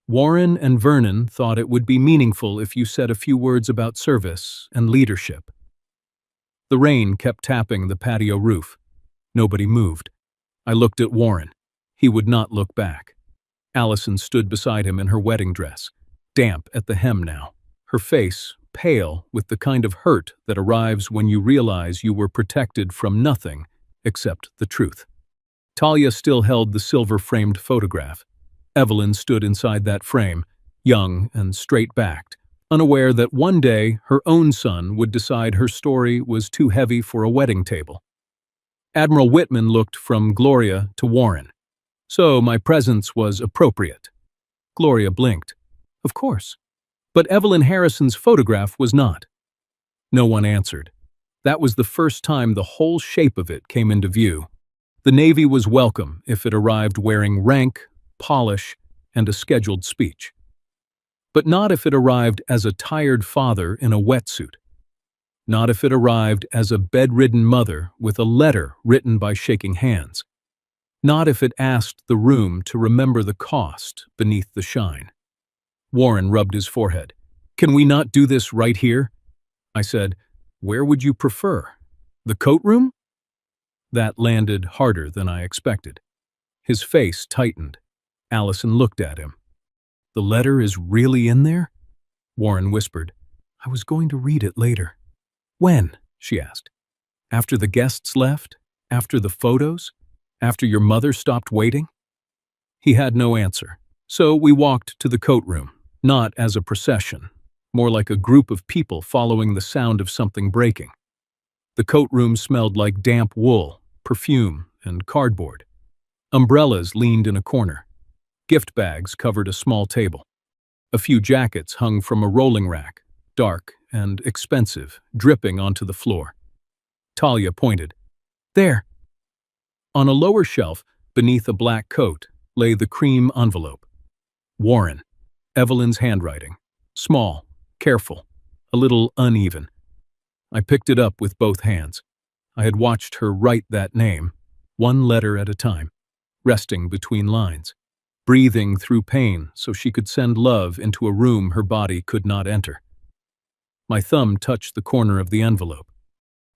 "Warren and Vernon thought it would be meaningful if you said a few words about service and leadership." The rain kept tapping the patio roof. Nobody moved. I looked at Warren. He would not look back. Allison stood beside him in her wedding dress, damp at the hem now, her face pale with the kind of hurt that arrives when you realize you were protected from nothing except the truth. Talia still held the silver-framed photograph. Evelyn stood inside that frame, young and straight-backed, unaware that one day her own son would decide her story was too heavy for a wedding table. Admiral Whitman looked from Gloria to Warren. "So my presence was appropriate." Gloria blinked. "Of course. But Evelyn Harrison's photograph was not." No one answered. That was the first time the whole shape of it came into view. The Navy was welcome if it arrived wearing rank, polish, and a scheduled speech. But not if it arrived as a tired father in a wetsuit. Not if it arrived as a bedridden mother with a letter written by shaking hands. Not if it asked the room to remember the cost beneath the shine. Warren rubbed his forehead. "Can we not do this right here?" I said, "Where would you prefer? The coat room?" That landed harder than I expected. His face tightened. Allison looked at him. "The letter is really in there?" Warren whispered. "I was going to read it later." "When?" she asked. "After the guests left? After the photos? After your mother stopped waiting?" He had no answer, so we walked to the coat room, not as a procession, more like a group of people following the sound of something breaking. The coat room smelled like damp wool, perfume, and cardboard. Umbrellas leaned in a corner. Gift bags covered a small table. A few jackets hung from a rolling rack, dark and expensive, dripping onto the floor. Talia pointed. "There." On a lower shelf, beneath a black coat, lay the cream envelope. Warren. Evelyn's handwriting. Small, careful, a little uneven. I picked it up with both hands. I had watched her write that name, one letter at a time, resting between lines, breathing through pain so she could send love into a room her body could not enter. My thumb touched the corner of the envelope.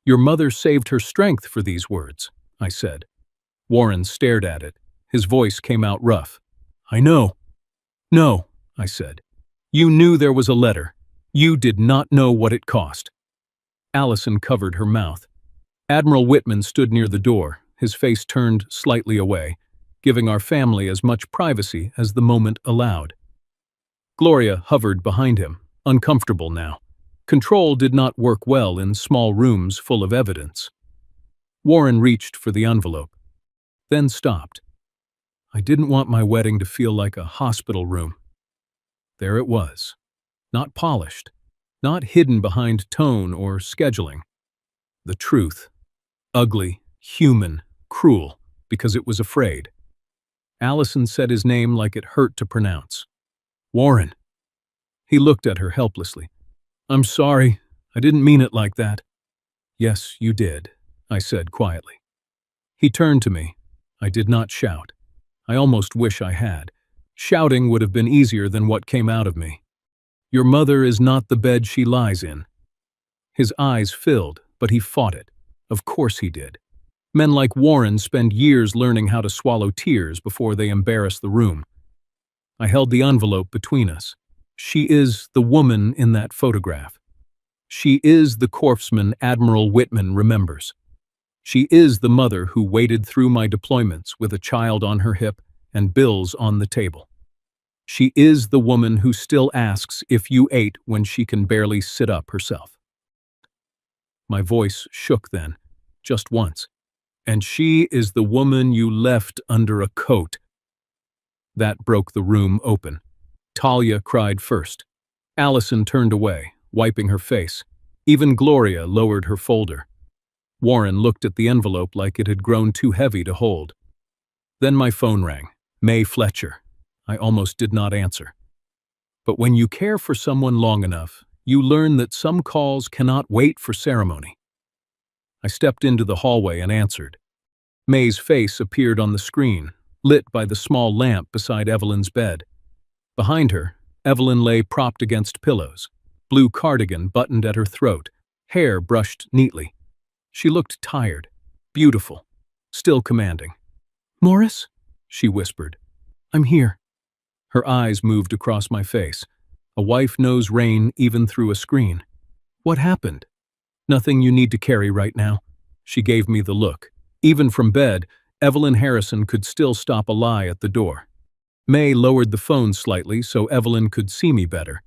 "Your mother saved her strength for these words," I said. Warren stared at it. His voice came out rough. "I know." "No," I said. "You knew there was a letter. You did not know what it cost." Allison covered her mouth. Admiral Whitman stood near the door, his face turned slightly away, giving our family as much privacy as the moment allowed. Gloria hovered behind him, uncomfortable now. Control did not work well in small rooms full of evidence. Warren reached for the envelope, then stopped. I didn't want my wedding to feel like a hospital room. There it was. Not polished, not hidden behind tone or scheduling. The truth. Ugly, human, cruel, because it was afraid. Allison said his name like it hurt to pronounce. "Warren." He looked at her helplessly. "I'm sorry. I didn't mean it like that." "Yes, you did," I said quietly. He turned to me. I did not shout. I almost wish I had. Shouting would have been easier than what came out of me. "Your mother is not the bed she lies in." His eyes filled, but he fought it. Of course he did. Men like Warren spend years learning how to swallow tears before they embarrass the room. I held the envelope between us. She is the woman in that photograph. She is the corpsman Admiral Whitman remembers. She is the mother who waded through my deployments with a child on her hip and bills on the table. She is the woman who still asks if you ate when she can barely sit up herself. My voice shook then, just once. And she is the woman you left under a coat. That broke the room open. Talia cried first. Allison turned away, wiping her face. Even Gloria lowered her folder. Warren looked at the envelope like it had grown too heavy to hold. Then my phone rang. May Fletcher. I almost did not answer. But when you care for someone long enough, you learn that some calls cannot wait for ceremony. I stepped into the hallway and answered. May's face appeared on the screen, lit by the small lamp beside Evelyn's bed. Behind her, Evelyn lay propped against pillows, blue cardigan buttoned at her throat, hair brushed neatly. She looked tired, beautiful, still commanding. "Morris?" she whispered. "I'm here." Her eyes moved across my face. A wife knows rain even through a screen. "What happened?" "Nothing you need to carry right now." She gave me the look. Even from bed, Evelyn Harrison could still stop a lie at the door. May lowered the phone slightly so Evelyn could see me better.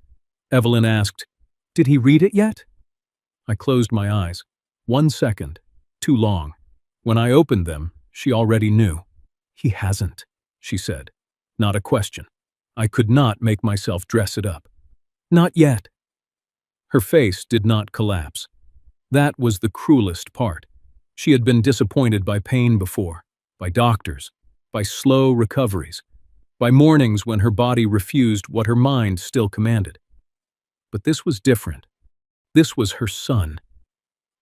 Evelyn asked, "Did he read it yet?" I closed my eyes. 1 second. Too long. When I opened them, she already knew. "He hasn't," she said. Not a question. I could not make myself dress it up. "Not yet." Her face did not collapse. That was the cruelest part. She had been disappointed by pain before, by doctors, by slow recoveries, by mornings when her body refused what her mind still commanded. But this was different. This was her son.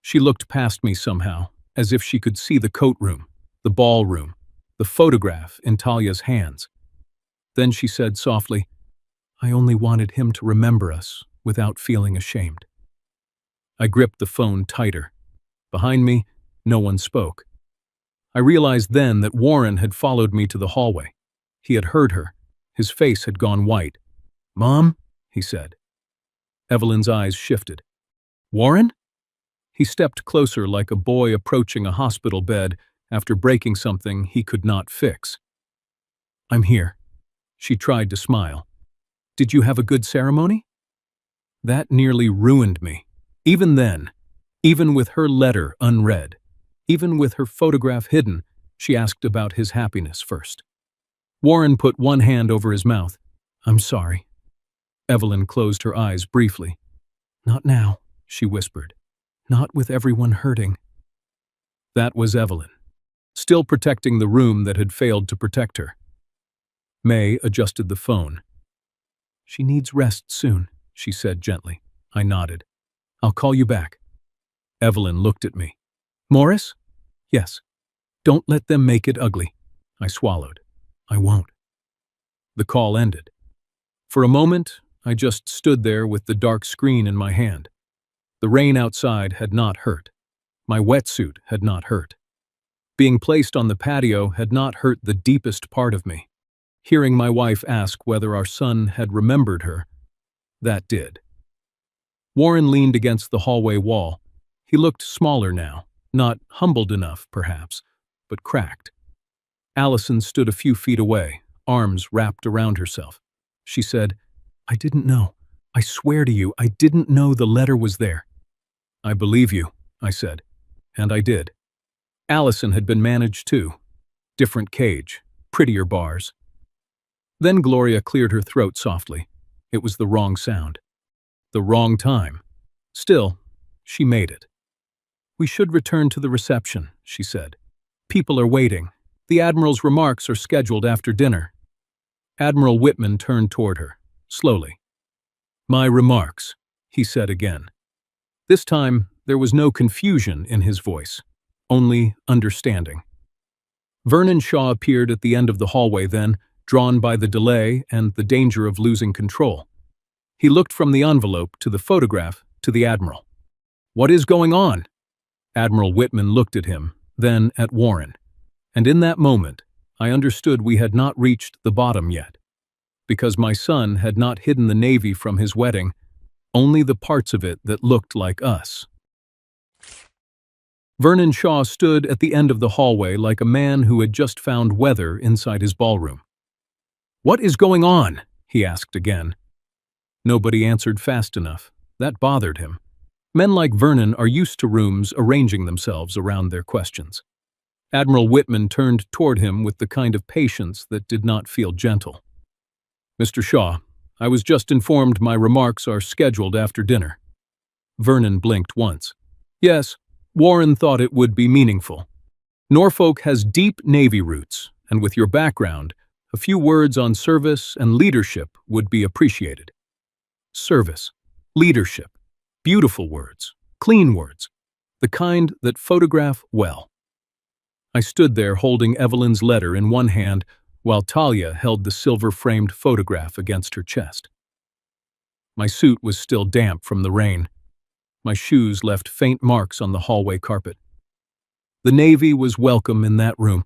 She looked past me somehow, as if she could see the coat room, the ballroom, the photograph in Talia's hands. Then she said softly, "I only wanted him to remember us without feeling ashamed." I gripped the phone tighter. Behind me, no one spoke. I realized then that Warren had followed me to the hallway. He had heard her. His face had gone white. "Mom?" he said. Evelyn's eyes shifted. "Warren?" He stepped closer like a boy approaching a hospital bed after breaking something he could not fix. "I'm here." She tried to smile. "Did you have a good ceremony?" That nearly ruined me. Even then, even with her letter unread, even with her photograph hidden, she asked about his happiness first. Warren put one hand over his mouth. "I'm sorry." Evelyn closed her eyes briefly. "Not now," she whispered. "Not with everyone hurting." That was Evelyn, still protecting the room that had failed to protect her. May adjusted the phone. "She needs rest soon," she said gently. I nodded. "I'll call you back." Evelyn looked at me. "Morris?" "Yes." "Don't let them make it ugly." I swallowed. "I won't." The call ended. For a moment, I just stood there with the dark screen in my hand. The rain outside had not hurt. My wetsuit had not hurt. Being placed on the patio had not hurt the deepest part of me. Hearing my wife ask whether our son had remembered her, that did. Warren leaned against the hallway wall. He looked smaller now, not humbled enough, perhaps, but cracked. Allison stood a few feet away, arms wrapped around herself. She said, "I didn't know. I swear to you, I didn't know the letter was there." "I believe you," I said, and I did. Allison had been managed too. Different cage, prettier bars. Then Gloria cleared her throat softly. It was the wrong sound. The wrong time. Still, she made it. "We should return to the reception," she said. "People are waiting. The Admiral's remarks are scheduled after dinner." Admiral Whitman turned toward her, slowly. "My remarks," he said again. This time, there was no confusion in his voice, only understanding. Vernon Shaw appeared at the end of the hallway then, drawn by the delay and the danger of losing control. He looked from the envelope to the photograph to the Admiral. "What is going on?" Admiral Whitman looked at him, then at Warren. And in that moment, I understood we had not reached the bottom yet. Because my son had not hidden the Navy from his wedding, only the parts of it that looked like us. Vernon Shaw stood at the end of the hallway like a man who had just found weather inside his ballroom. "What is going on?" he asked again. Nobody answered fast enough. That bothered him. Men like Vernon are used to rooms arranging themselves around their questions. Admiral Whitman turned toward him with the kind of patience that did not feel gentle. "Mr. Shaw, I was just informed my remarks are scheduled after dinner." Vernon blinked once. "Yes, Warren thought it would be meaningful. Norfolk has deep Navy roots, and with your background, a few words on service and leadership would be appreciated." Service, leadership, beautiful words, clean words, the kind that photograph well. I stood there holding Evelyn's letter in one hand while Talia held the silver-framed photograph against her chest. My suit was still damp from the rain. My shoes left faint marks on the hallway carpet. The Navy was welcome in that room,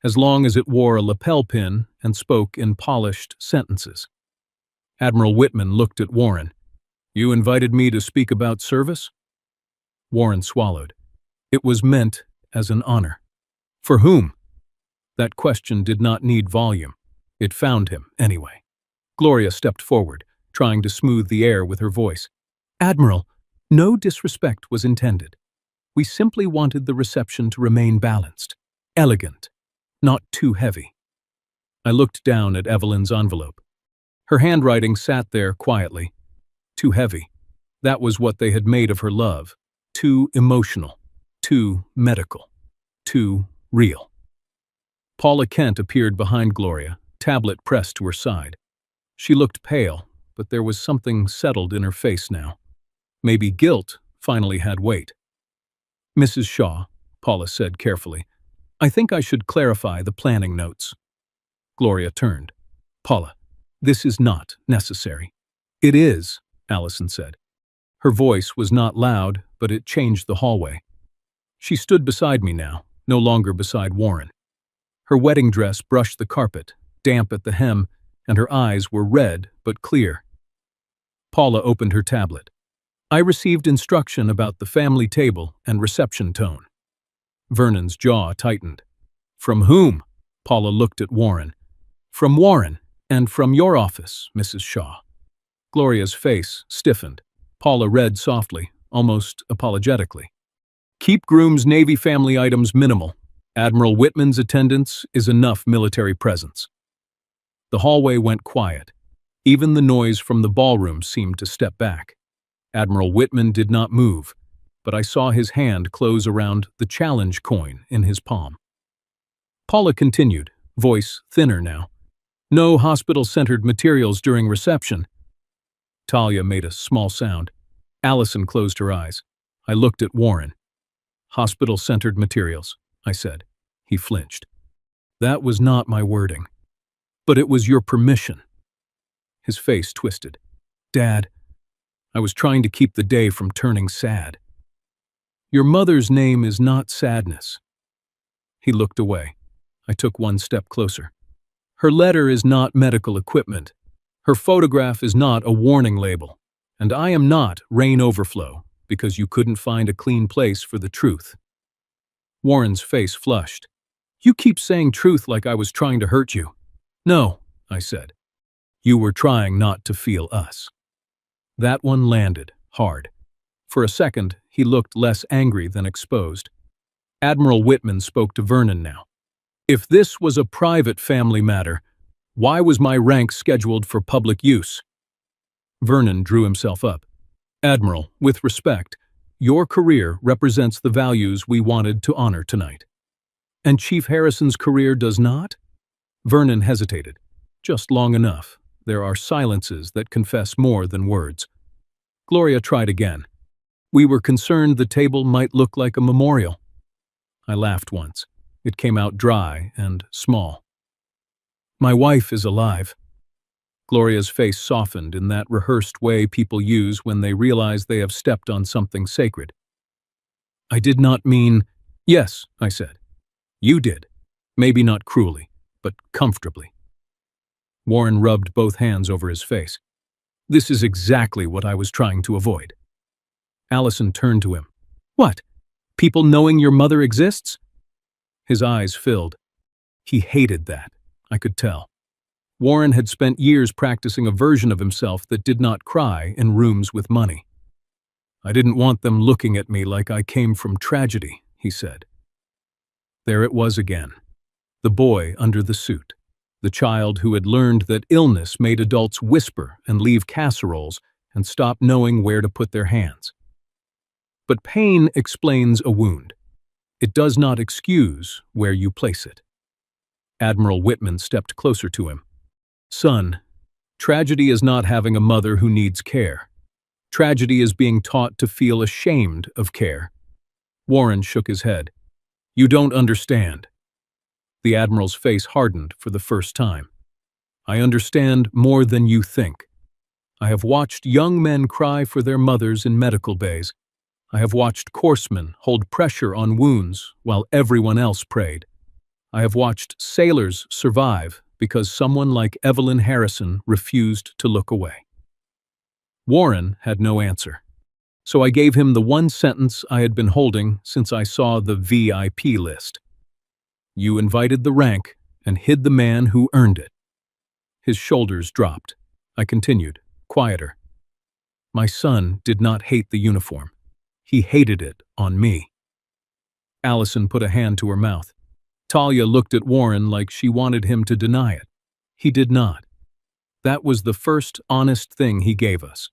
as long as it wore a lapel pin and spoke in polished sentences. Admiral Whitman looked at Warren. "You invited me to speak about service?" Warren swallowed. It was meant as an honor. For whom? That question did not need volume. It found him, anyway. Gloria stepped forward, trying to smooth the air with her voice. "Admiral, no disrespect was intended. We simply wanted the reception to remain balanced, elegant, not too heavy." I looked down at Evelyn's envelope. Her handwriting sat there quietly. Too heavy. That was what they had made of her love. Too emotional. Too medical. Too real. Paula Kent appeared behind Gloria, tablet pressed to her side. She looked pale, but there was something settled in her face now. Maybe guilt finally had weight. "Mrs. Shaw," Paula said carefully, "I think I should clarify the planning notes." Gloria turned. "Paula, this is not necessary." "It is," Allison said. Her voice was not loud, but it changed the hallway. She stood beside me now, no longer beside Warren. Her wedding dress brushed the carpet, damp at the hem, and her eyes were red but clear. Paula opened her tablet. "I received instruction about the family table and reception tone." Vernon's jaw tightened. "From whom?" Paula looked at Warren. "From Warren, and from your office, Mrs. Shaw." Gloria's face stiffened. Paula read softly, almost apologetically. "Keep groom's Navy family items minimal. Admiral Whitman's attendance is enough military presence." The hallway went quiet. Even the noise from the ballroom seemed to step back. Admiral Whitman did not move, but I saw his hand close around the challenge coin in his palm. Paula continued, voice thinner now. "No hospital-centered materials during reception." Talia made a small sound. Allison closed her eyes. I looked at Warren. "Hospital-centered materials," I said. He flinched. "That was not my wording. But it was your permission." His face twisted. "Dad, I was trying to keep the day from turning sad." "Your mother's name is not sadness." He looked away. I took one step closer. "Her letter is not medical equipment. Her photograph is not a warning label. And I am not rain overflow because you couldn't find a clean place for the truth." Warren's face flushed. "You keep saying truth like I was trying to hurt you." "No," I said. "You were trying not to feel us." That one landed, hard. For a second, he looked less angry than exposed. Admiral Whitman spoke to Vernon now. "If this was a private family matter, why was my rank scheduled for public use?" Vernon drew himself up. "Admiral, with respect, your career represents the values we wanted to honor tonight." "And Chief Harrison's career does not?" Vernon hesitated. "Just long enough. There are silences that confess more than words." Gloria tried again. "We were concerned the table might look like a memorial." I laughed once. It came out dry and small. "My wife is alive." Gloria's face softened in that rehearsed way people use when they realize they have stepped on something sacred. "I did not mean—" "Yes," I said. "You did. Maybe not cruelly, but comfortably." Warren rubbed both hands over his face. "This is exactly what I was trying to avoid." Allison turned to him. "What? People knowing your mother exists? His eyes filled. He hated that, I could tell. Warren had spent years practicing a version of himself that did not cry in rooms with money. I didn't want them looking at me like I came from tragedy, he said. There it was again. The boy under the suit. The child who had learned that illness made adults whisper and leave casseroles and stop knowing where to put their hands. But pain explains a wound. It does not excuse where you place it. Admiral Whitman stepped closer to him. Son, tragedy is not having a mother who needs care. Tragedy is being taught to feel ashamed of care. Warren shook his head. You don't understand. The Admiral's face hardened for the first time. I understand more than you think. I have watched young men cry for their mothers in medical bays. I have watched corpsmen hold pressure on wounds while everyone else prayed. I have watched sailors survive because someone like Evelyn Harrison refused to look away. Warren had no answer, so I gave him the one sentence I had been holding since I saw the VIP list. You invited the rank and hid the man who earned it. His shoulders dropped. I continued, quieter. My son did not hate the uniform. He hated it on me. Allison put a hand to her mouth. Talia looked at Warren like she wanted him to deny it. He did not. That was the first honest thing he gave us.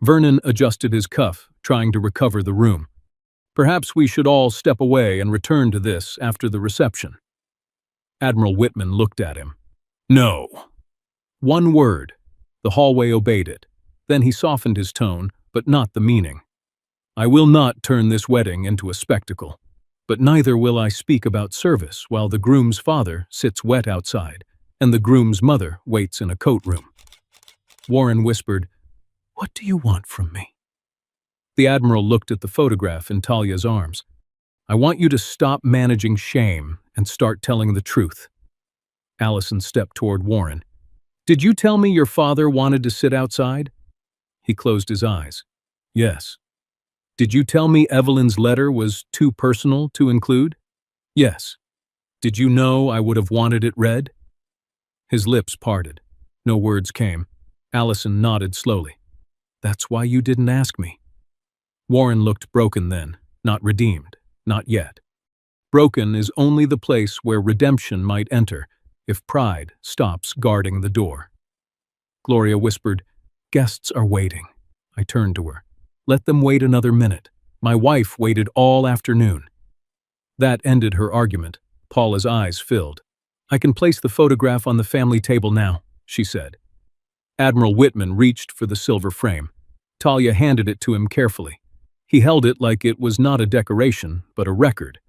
Vernon adjusted his cuff, trying to recover the room. Perhaps we should all step away and return to this after the reception. Admiral Whitman looked at him. No. One word. The hallway obeyed it. Then he softened his tone, but not the meaning. I will not turn this wedding into a spectacle, but neither will I speak about service while the groom's father sits wet outside and the groom's mother waits in a coat room. Warren whispered, What do you want from me? The Admiral looked at the photograph in Talia's arms. I want you to stop managing shame and start telling the truth. Allison stepped toward Warren. Did you tell me your father wanted to sit outside? He closed his eyes. Yes. Did you tell me Evelyn's letter was too personal to include? Yes. Did you know I would have wanted it read? His lips parted. No words came. Allison nodded slowly. That's why you didn't ask me. Warren looked broken then, not redeemed, not yet. Broken is only the place where redemption might enter if pride stops guarding the door. Gloria whispered, Guests are waiting. I turned to her. Let them wait another minute. My wife waited all afternoon. That ended her argument. Paula's eyes filled. I can place the photograph on the family table now, she said. Admiral Whitman reached for the silver frame. Talia handed it to him carefully. He held it like it was not a decoration, but a record.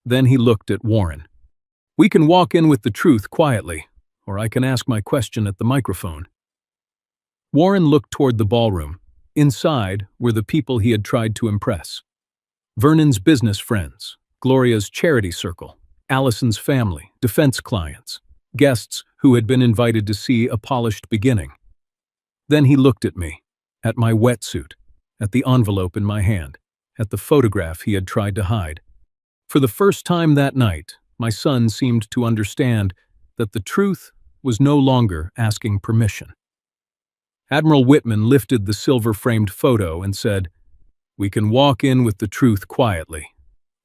Then he looked at Warren. We can walk in with the truth quietly, or I can ask my question at the microphone. Warren looked toward the ballroom. Inside were the people he had tried to impress. Vernon's business friends, Gloria's charity circle, Allison's family, defense clients, guests who had been invited to see a polished beginning. Then he looked at me, at my wetsuit, at the envelope in my hand, at the photograph he had tried to hide. For the first time that night, my son seemed to understand that the truth was no longer asking permission. Admiral Whitman lifted the silver-framed photo and said, We can walk in with the truth quietly,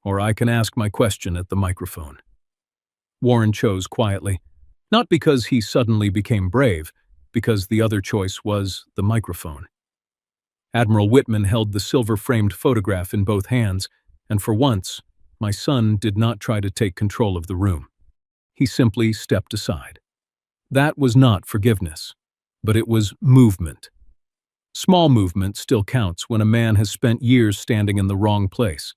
or I can ask my question at the microphone. Warren chose quietly, not because he suddenly became brave, because the other choice was the microphone. Admiral Whitman held the silver-framed photograph in both hands, and for once, my son did not try to take control of the room. He simply stepped aside. That was not forgiveness, but it was movement. Small movement still counts when a man has spent years standing in the wrong place.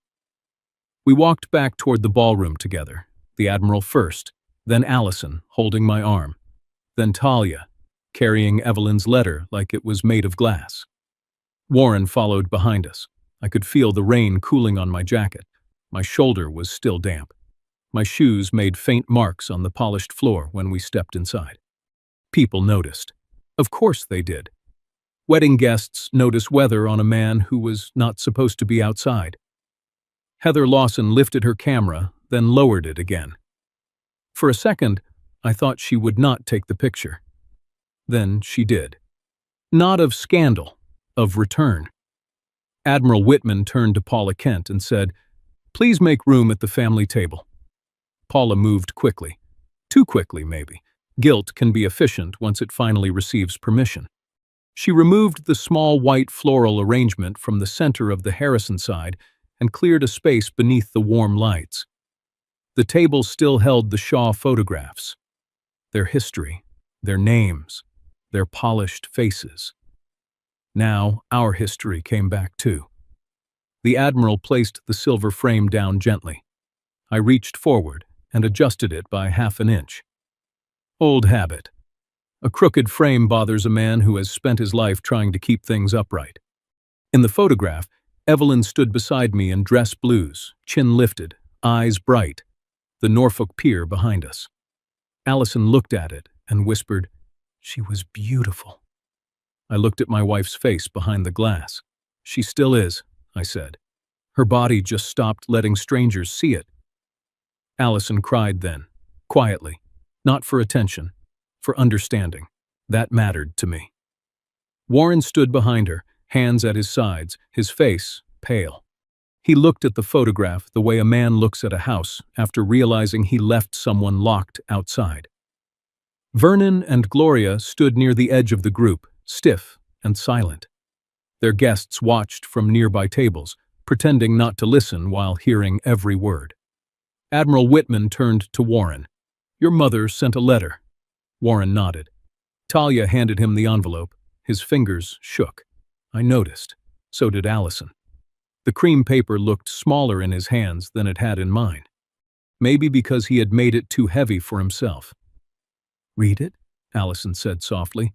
We walked back toward the ballroom together, the Admiral first, then Allison, holding my arm, then Talia, carrying Evelyn's letter like it was made of glass. Warren followed behind us. I could feel the rain cooling on my jacket. My shoulder was still damp. My shoes made faint marks on the polished floor when we stepped inside. People noticed. Of course they did. Wedding guests notice weather on a man who was not supposed to be outside. Heather Lawson lifted her camera, then lowered it again. For a second, I thought she would not take the picture. Then she did. Not of scandal, of return. Admiral Whitman turned to Paula Kent and said, "Please make room at the family table." Paula moved quickly. Too quickly, maybe. Guilt can be efficient once it finally receives permission. She removed the small white floral arrangement from the center of the Harrison side and cleared a space beneath the warm lights. The table still held the Shaw photographs. Their history, their names, their polished faces. Now, our history came back too. The Admiral placed the silver frame down gently. I reached forward and adjusted it by half an inch. Old habit. A crooked frame bothers a man who has spent his life trying to keep things upright. In the photograph, Evelyn stood beside me in dress blues, chin lifted, eyes bright, the Norfolk pier behind us. Allison looked at it and whispered, "She was beautiful." I looked at my wife's face behind the glass. "She still is," I said. "Her body just stopped letting strangers see it." Allison cried then, quietly, not for attention, for understanding. That mattered to me. Warren stood behind her, hands at his sides, his face pale. He looked at the photograph the way a man looks at a house after realizing he left someone locked outside. Vernon and Gloria stood near the edge of the group, stiff and silent. Their guests watched from nearby tables, pretending not to listen while hearing every word. Admiral Whitman turned to Warren. "Your mother sent a letter." Warren nodded. Talia handed him the envelope. His fingers shook. I noticed. So did Allison. The cream paper looked smaller in his hands than it had in mine. Maybe because he had made it too heavy for himself. "Read it?" Allison said softly.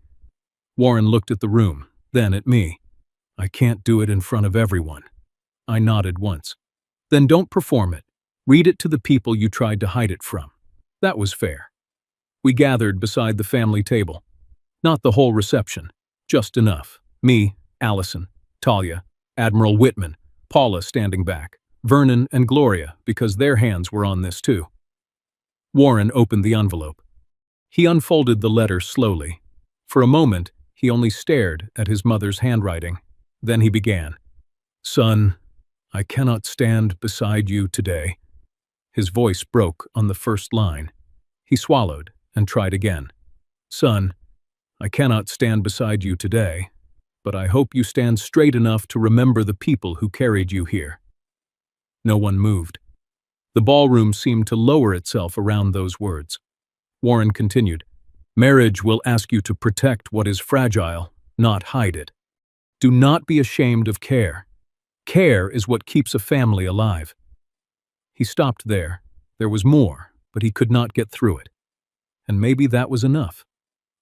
Warren looked at the room, then at me. "I can't do it in front of everyone." I nodded once. "Then don't perform it. Read it to the people you tried to hide it from." That was fair. We gathered beside the family table. Not the whole reception, just enough. Me, Allison, Talia, Admiral Whitman, Paula standing back, Vernon and Gloria, because their hands were on this too. Warren opened the envelope. He unfolded the letter slowly. For a moment, he only stared at his mother's handwriting. Then he began. "Son, I cannot stand beside you today." His voice broke on the first line. He swallowed and tried again. "Son, I cannot stand beside you today, but I hope you stand straight enough to remember the people who carried you here." No one moved. The ballroom seemed to lower itself around those words. Warren continued, "Marriage will ask you to protect what is fragile, not hide it. Do not be ashamed of care. Care is what keeps a family alive." He stopped there. There was more, but he could not get through it. And maybe that was enough.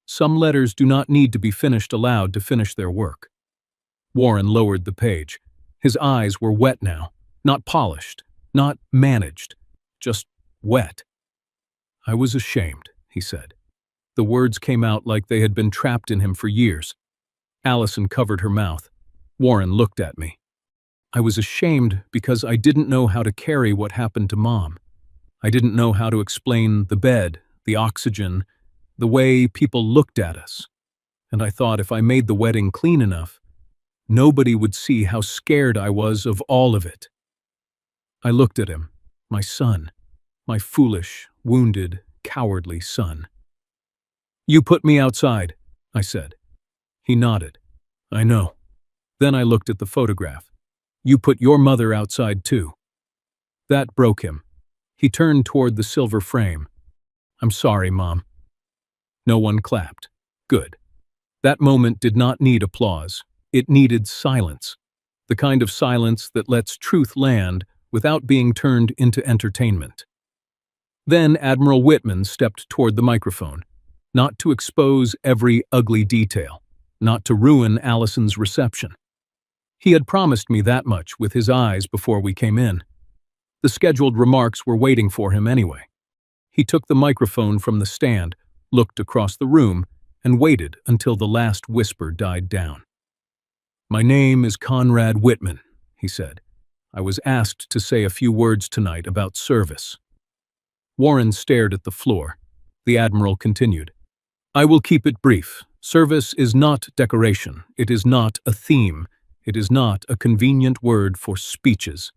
Some letters do not need to be finished aloud to finish their work. Warren lowered the page. His eyes were wet now, not polished, not managed, just wet. "I was ashamed," he said. The words came out like they had been trapped in him for years. Allison covered her mouth. Warren looked at me. "I was ashamed because I didn't know how to carry what happened to Mom. I didn't know how to explain the bed, the oxygen, the way people looked at us. And I thought if I made the wedding clean enough, nobody would see how scared I was of all of it." I looked at him, my son, my foolish, wounded, cowardly son. "You put me outside," I said. He nodded. "I know." Then I looked at the photograph. "You put your mother outside too." That broke him. He turned toward the silver frame. "I'm sorry, Mom." No one clapped. Good. That moment did not need applause. It needed silence. The kind of silence that lets truth land without being turned into entertainment. Then Admiral Whitman stepped toward the microphone, not to expose every ugly detail, not to ruin Allison's reception. He had promised me that much with his eyes before we came in. The scheduled remarks were waiting for him anyway. He took the microphone from the stand, looked across the room, and waited until the last whisper died down. "My name is Conrad Whitman," he said. I was asked to say a few words tonight about service." Warren stared at the floor. The Admiral continued, "I will keep it brief. Service is not decoration. It is not a theme. It is not a convenient word for speeches."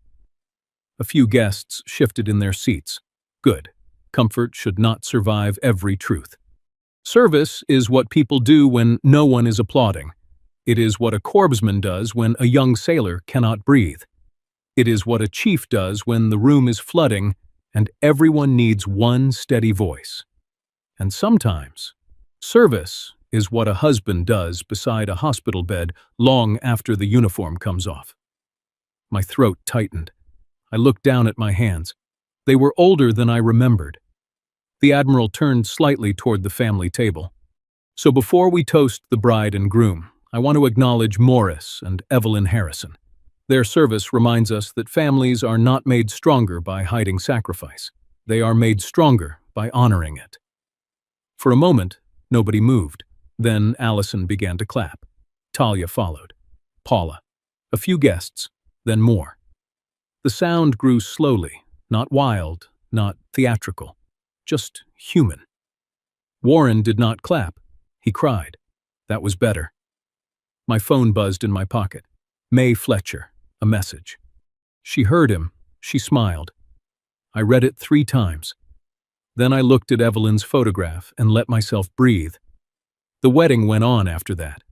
A few guests shifted in their seats. Good. Comfort should not survive every truth. Service is what people do when no one is applauding. It is what a corpsman does when a young sailor cannot breathe. It is what a chief does when the room is flooding and everyone needs one steady voice. And sometimes, service is what a husband does beside a hospital bed long after the uniform comes off. My throat tightened. I looked down at my hands. They were older than I remembered. The Admiral turned slightly toward the family table. "So before we toast the bride and groom, I want to acknowledge Moris and Evelyn Harrison. Their service reminds us that families are not made stronger by hiding sacrifice. They are made stronger by honoring it." For a moment, nobody moved. Then Allison began to clap. Talia followed. Paula. A few guests, then more. The sound grew slowly, not wild, not theatrical, just human. Warren did not clap. He cried. That was better. My phone buzzed in my pocket. May Fletcher, a message. She heard him. She smiled. I read it 3 times. Then I looked at Evelyn's photograph and let myself breathe. The wedding went on after that.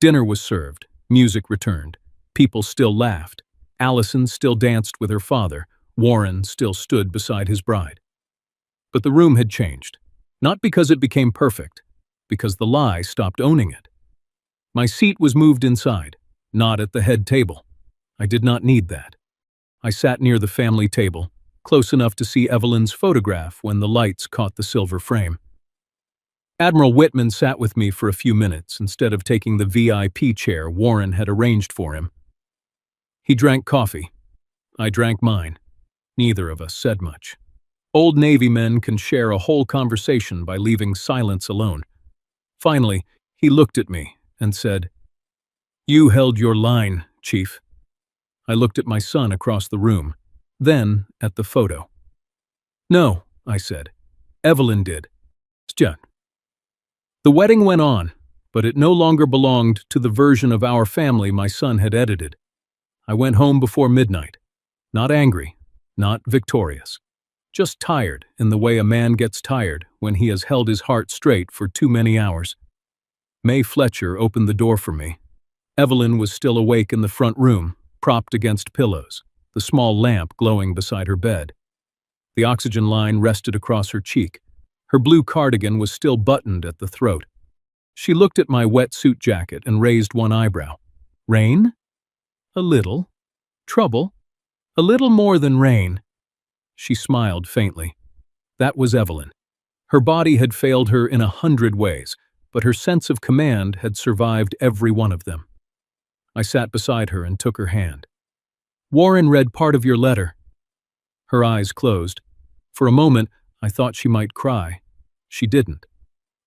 Dinner was served. Music returned. People still laughed. Allison still danced with her father. Warren still stood beside his bride. But the room had changed. Not because it became perfect, because the lie stopped owning it. My seat was moved inside, not at the head table. I did not need that. I sat near the family table, close enough to see Evelyn's photograph when the lights caught the silver frame. Admiral Whitman sat with me for a few minutes instead of taking the VIP chair Warren had arranged for him. He drank coffee. I drank mine. Neither of us said much. Old Navy men can share a whole conversation by leaving silence alone. Finally, he looked at me and said, "You held your line, Chief." I looked at my son across the room, then at the photo. "No," I said. "Evelyn did." Stjan. The wedding went on, but it no longer belonged to the version of our family my son had edited. I went home before midnight. Not angry, not victorious. Just tired in the way a man gets tired when he has held his heart straight for too many hours. May Fletcher opened the door for me. Evelyn was still awake in the front room, propped against pillows, the small lamp glowing beside her bed. The oxygen line rested across her cheek. Her blue cardigan was still buttoned at the throat. She looked at my wet suit jacket and raised one eyebrow. "Rain?" "A little." "Trouble?" "A little more than rain." She smiled faintly. That was Evelyn. Her body had failed her in 100 ways, but her sense of command had survived every one of them. I sat beside her and took her hand. "Warren read part of your letter." Her eyes closed. For a moment, I thought she might cry. She didn't.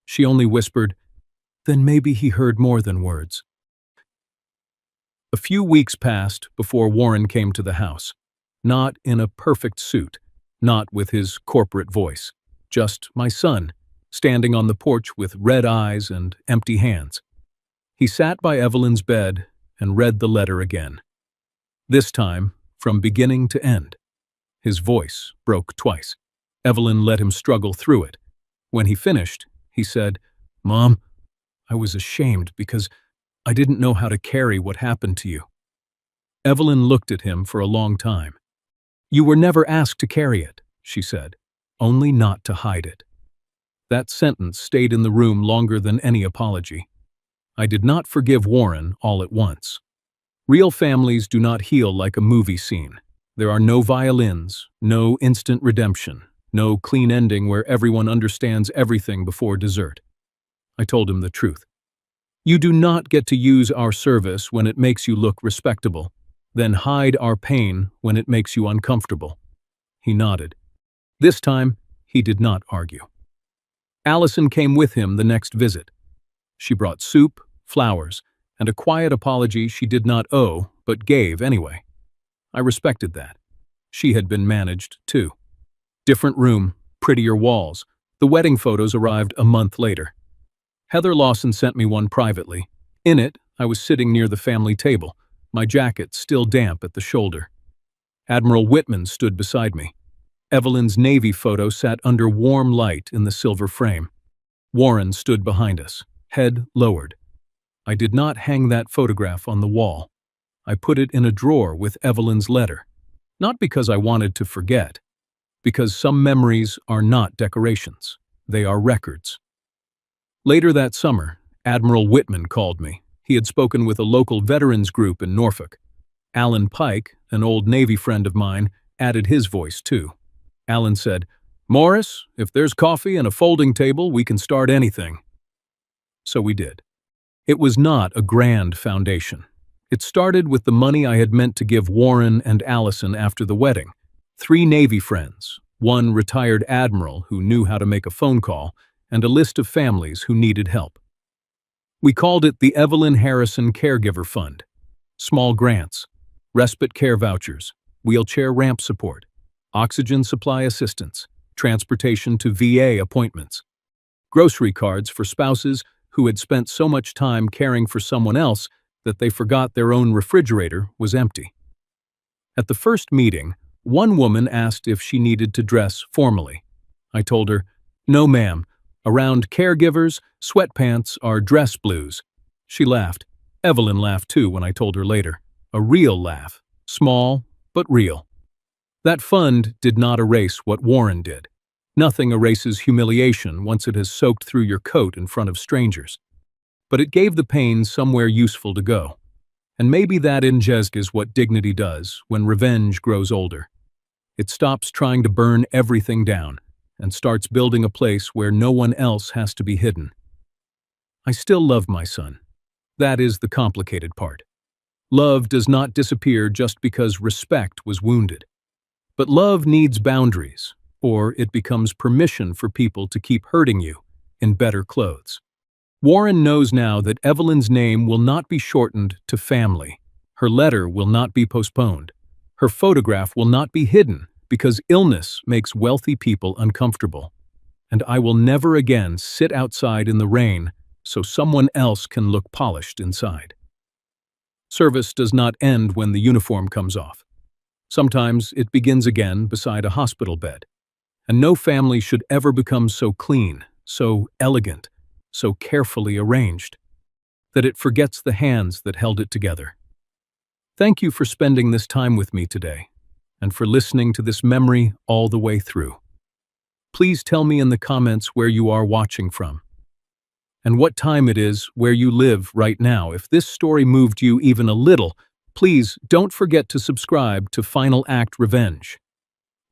She only whispered, "Then maybe he heard more than words." A few weeks passed before Warren came to the house. Not in a perfect suit, not with his corporate voice. Just my son, standing on the porch with red eyes and empty hands. He sat by Evelyn's bed and read the letter again. This time, from beginning to end. His voice broke twice. Evelyn let him struggle through it. When he finished, he said, "Mom, I was ashamed because I didn't know how to carry what happened to you." Evelyn looked at him for a long time. "You were never asked to carry it," she said, "only not to hide it." That sentence stayed in the room longer than any apology. I did not forgive Warren all at once. Real families do not heal like a movie scene. There are no violins, no instant redemption, no clean ending where everyone understands everything before dessert. I told him the truth. "You do not get to use our service when it makes you look respectable, then hide our pain when it makes you uncomfortable." He nodded. This time, he did not argue. Allison came with him the next visit. She brought soup, flowers, and a quiet apology she did not owe, but gave anyway. I respected that. She had been managed, too. Different room, prettier walls. The wedding photos arrived a month later. Heather Lawson sent me one privately. In it, I was sitting near the family table, my jacket still damp at the shoulder. Admiral Whitman stood beside me. Evelyn's Navy photo sat under warm light in the silver frame. Warren stood behind us, head lowered. I did not hang that photograph on the wall. I put it in a drawer with Evelyn's letter. Not because I wanted to forget, because some memories are not decorations. They are records. Later that summer, Admiral Whitman called me. He had spoken with a local veterans group in Norfolk. Alan Pike, an old Navy friend of mine, added his voice too. Alan said, "Morris, if there's coffee and a folding table, we can start anything." So we did. It was not a grand foundation. It started with the money I had meant to give Warren and Allison after the wedding. 3 Navy friends, 1 retired admiral who knew how to make a phone call, and a list of families who needed help. We called it the Evelyn Harrison Caregiver Fund. Small grants, respite care vouchers, wheelchair ramp support, oxygen supply assistance, transportation to VA appointments, grocery cards for spouses who had spent so much time caring for someone else that they forgot their own refrigerator was empty. At the first meeting, one woman asked if she needed to dress formally. I told her, "No, ma'am. Around caregivers, sweatpants are dress blues." She laughed. Evelyn laughed too when I told her later. A real laugh. Small, but real. That fund did not erase what Warren did. Nothing erases humiliation once it has soaked through your coat in front of strangers. But it gave the pain somewhere useful to go. And maybe that is what dignity does when revenge grows older. It stops trying to burn everything down and starts building a place where no one else has to be hidden. I still love my son. That is the complicated part. Love does not disappear just because respect was wounded. But love needs boundaries, or it becomes permission for people to keep hurting you in better clothes. Warren knows now that Evelyn's name will not be shortened to family. Her letter will not be postponed. Her photograph will not be hidden because illness makes wealthy people uncomfortable. And I will never again sit outside in the rain so someone else can look polished inside. Service does not end when the uniform comes off. Sometimes it begins again beside a hospital bed. And no family should ever become so clean, so elegant, so carefully arranged, that it forgets the hands that held it together. Thank you for spending this time with me today, and for listening to this memory all the way through. Please tell me in the comments where you are watching from, and what time it is where you live right now. If this story moved you even a little, please don't forget to subscribe to Final Act Revenge.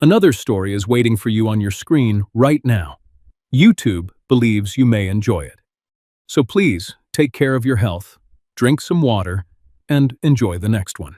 Another story is waiting for you on your screen right now. YouTube believes you may enjoy it. So please, take care of your health, drink some water, and enjoy the next one.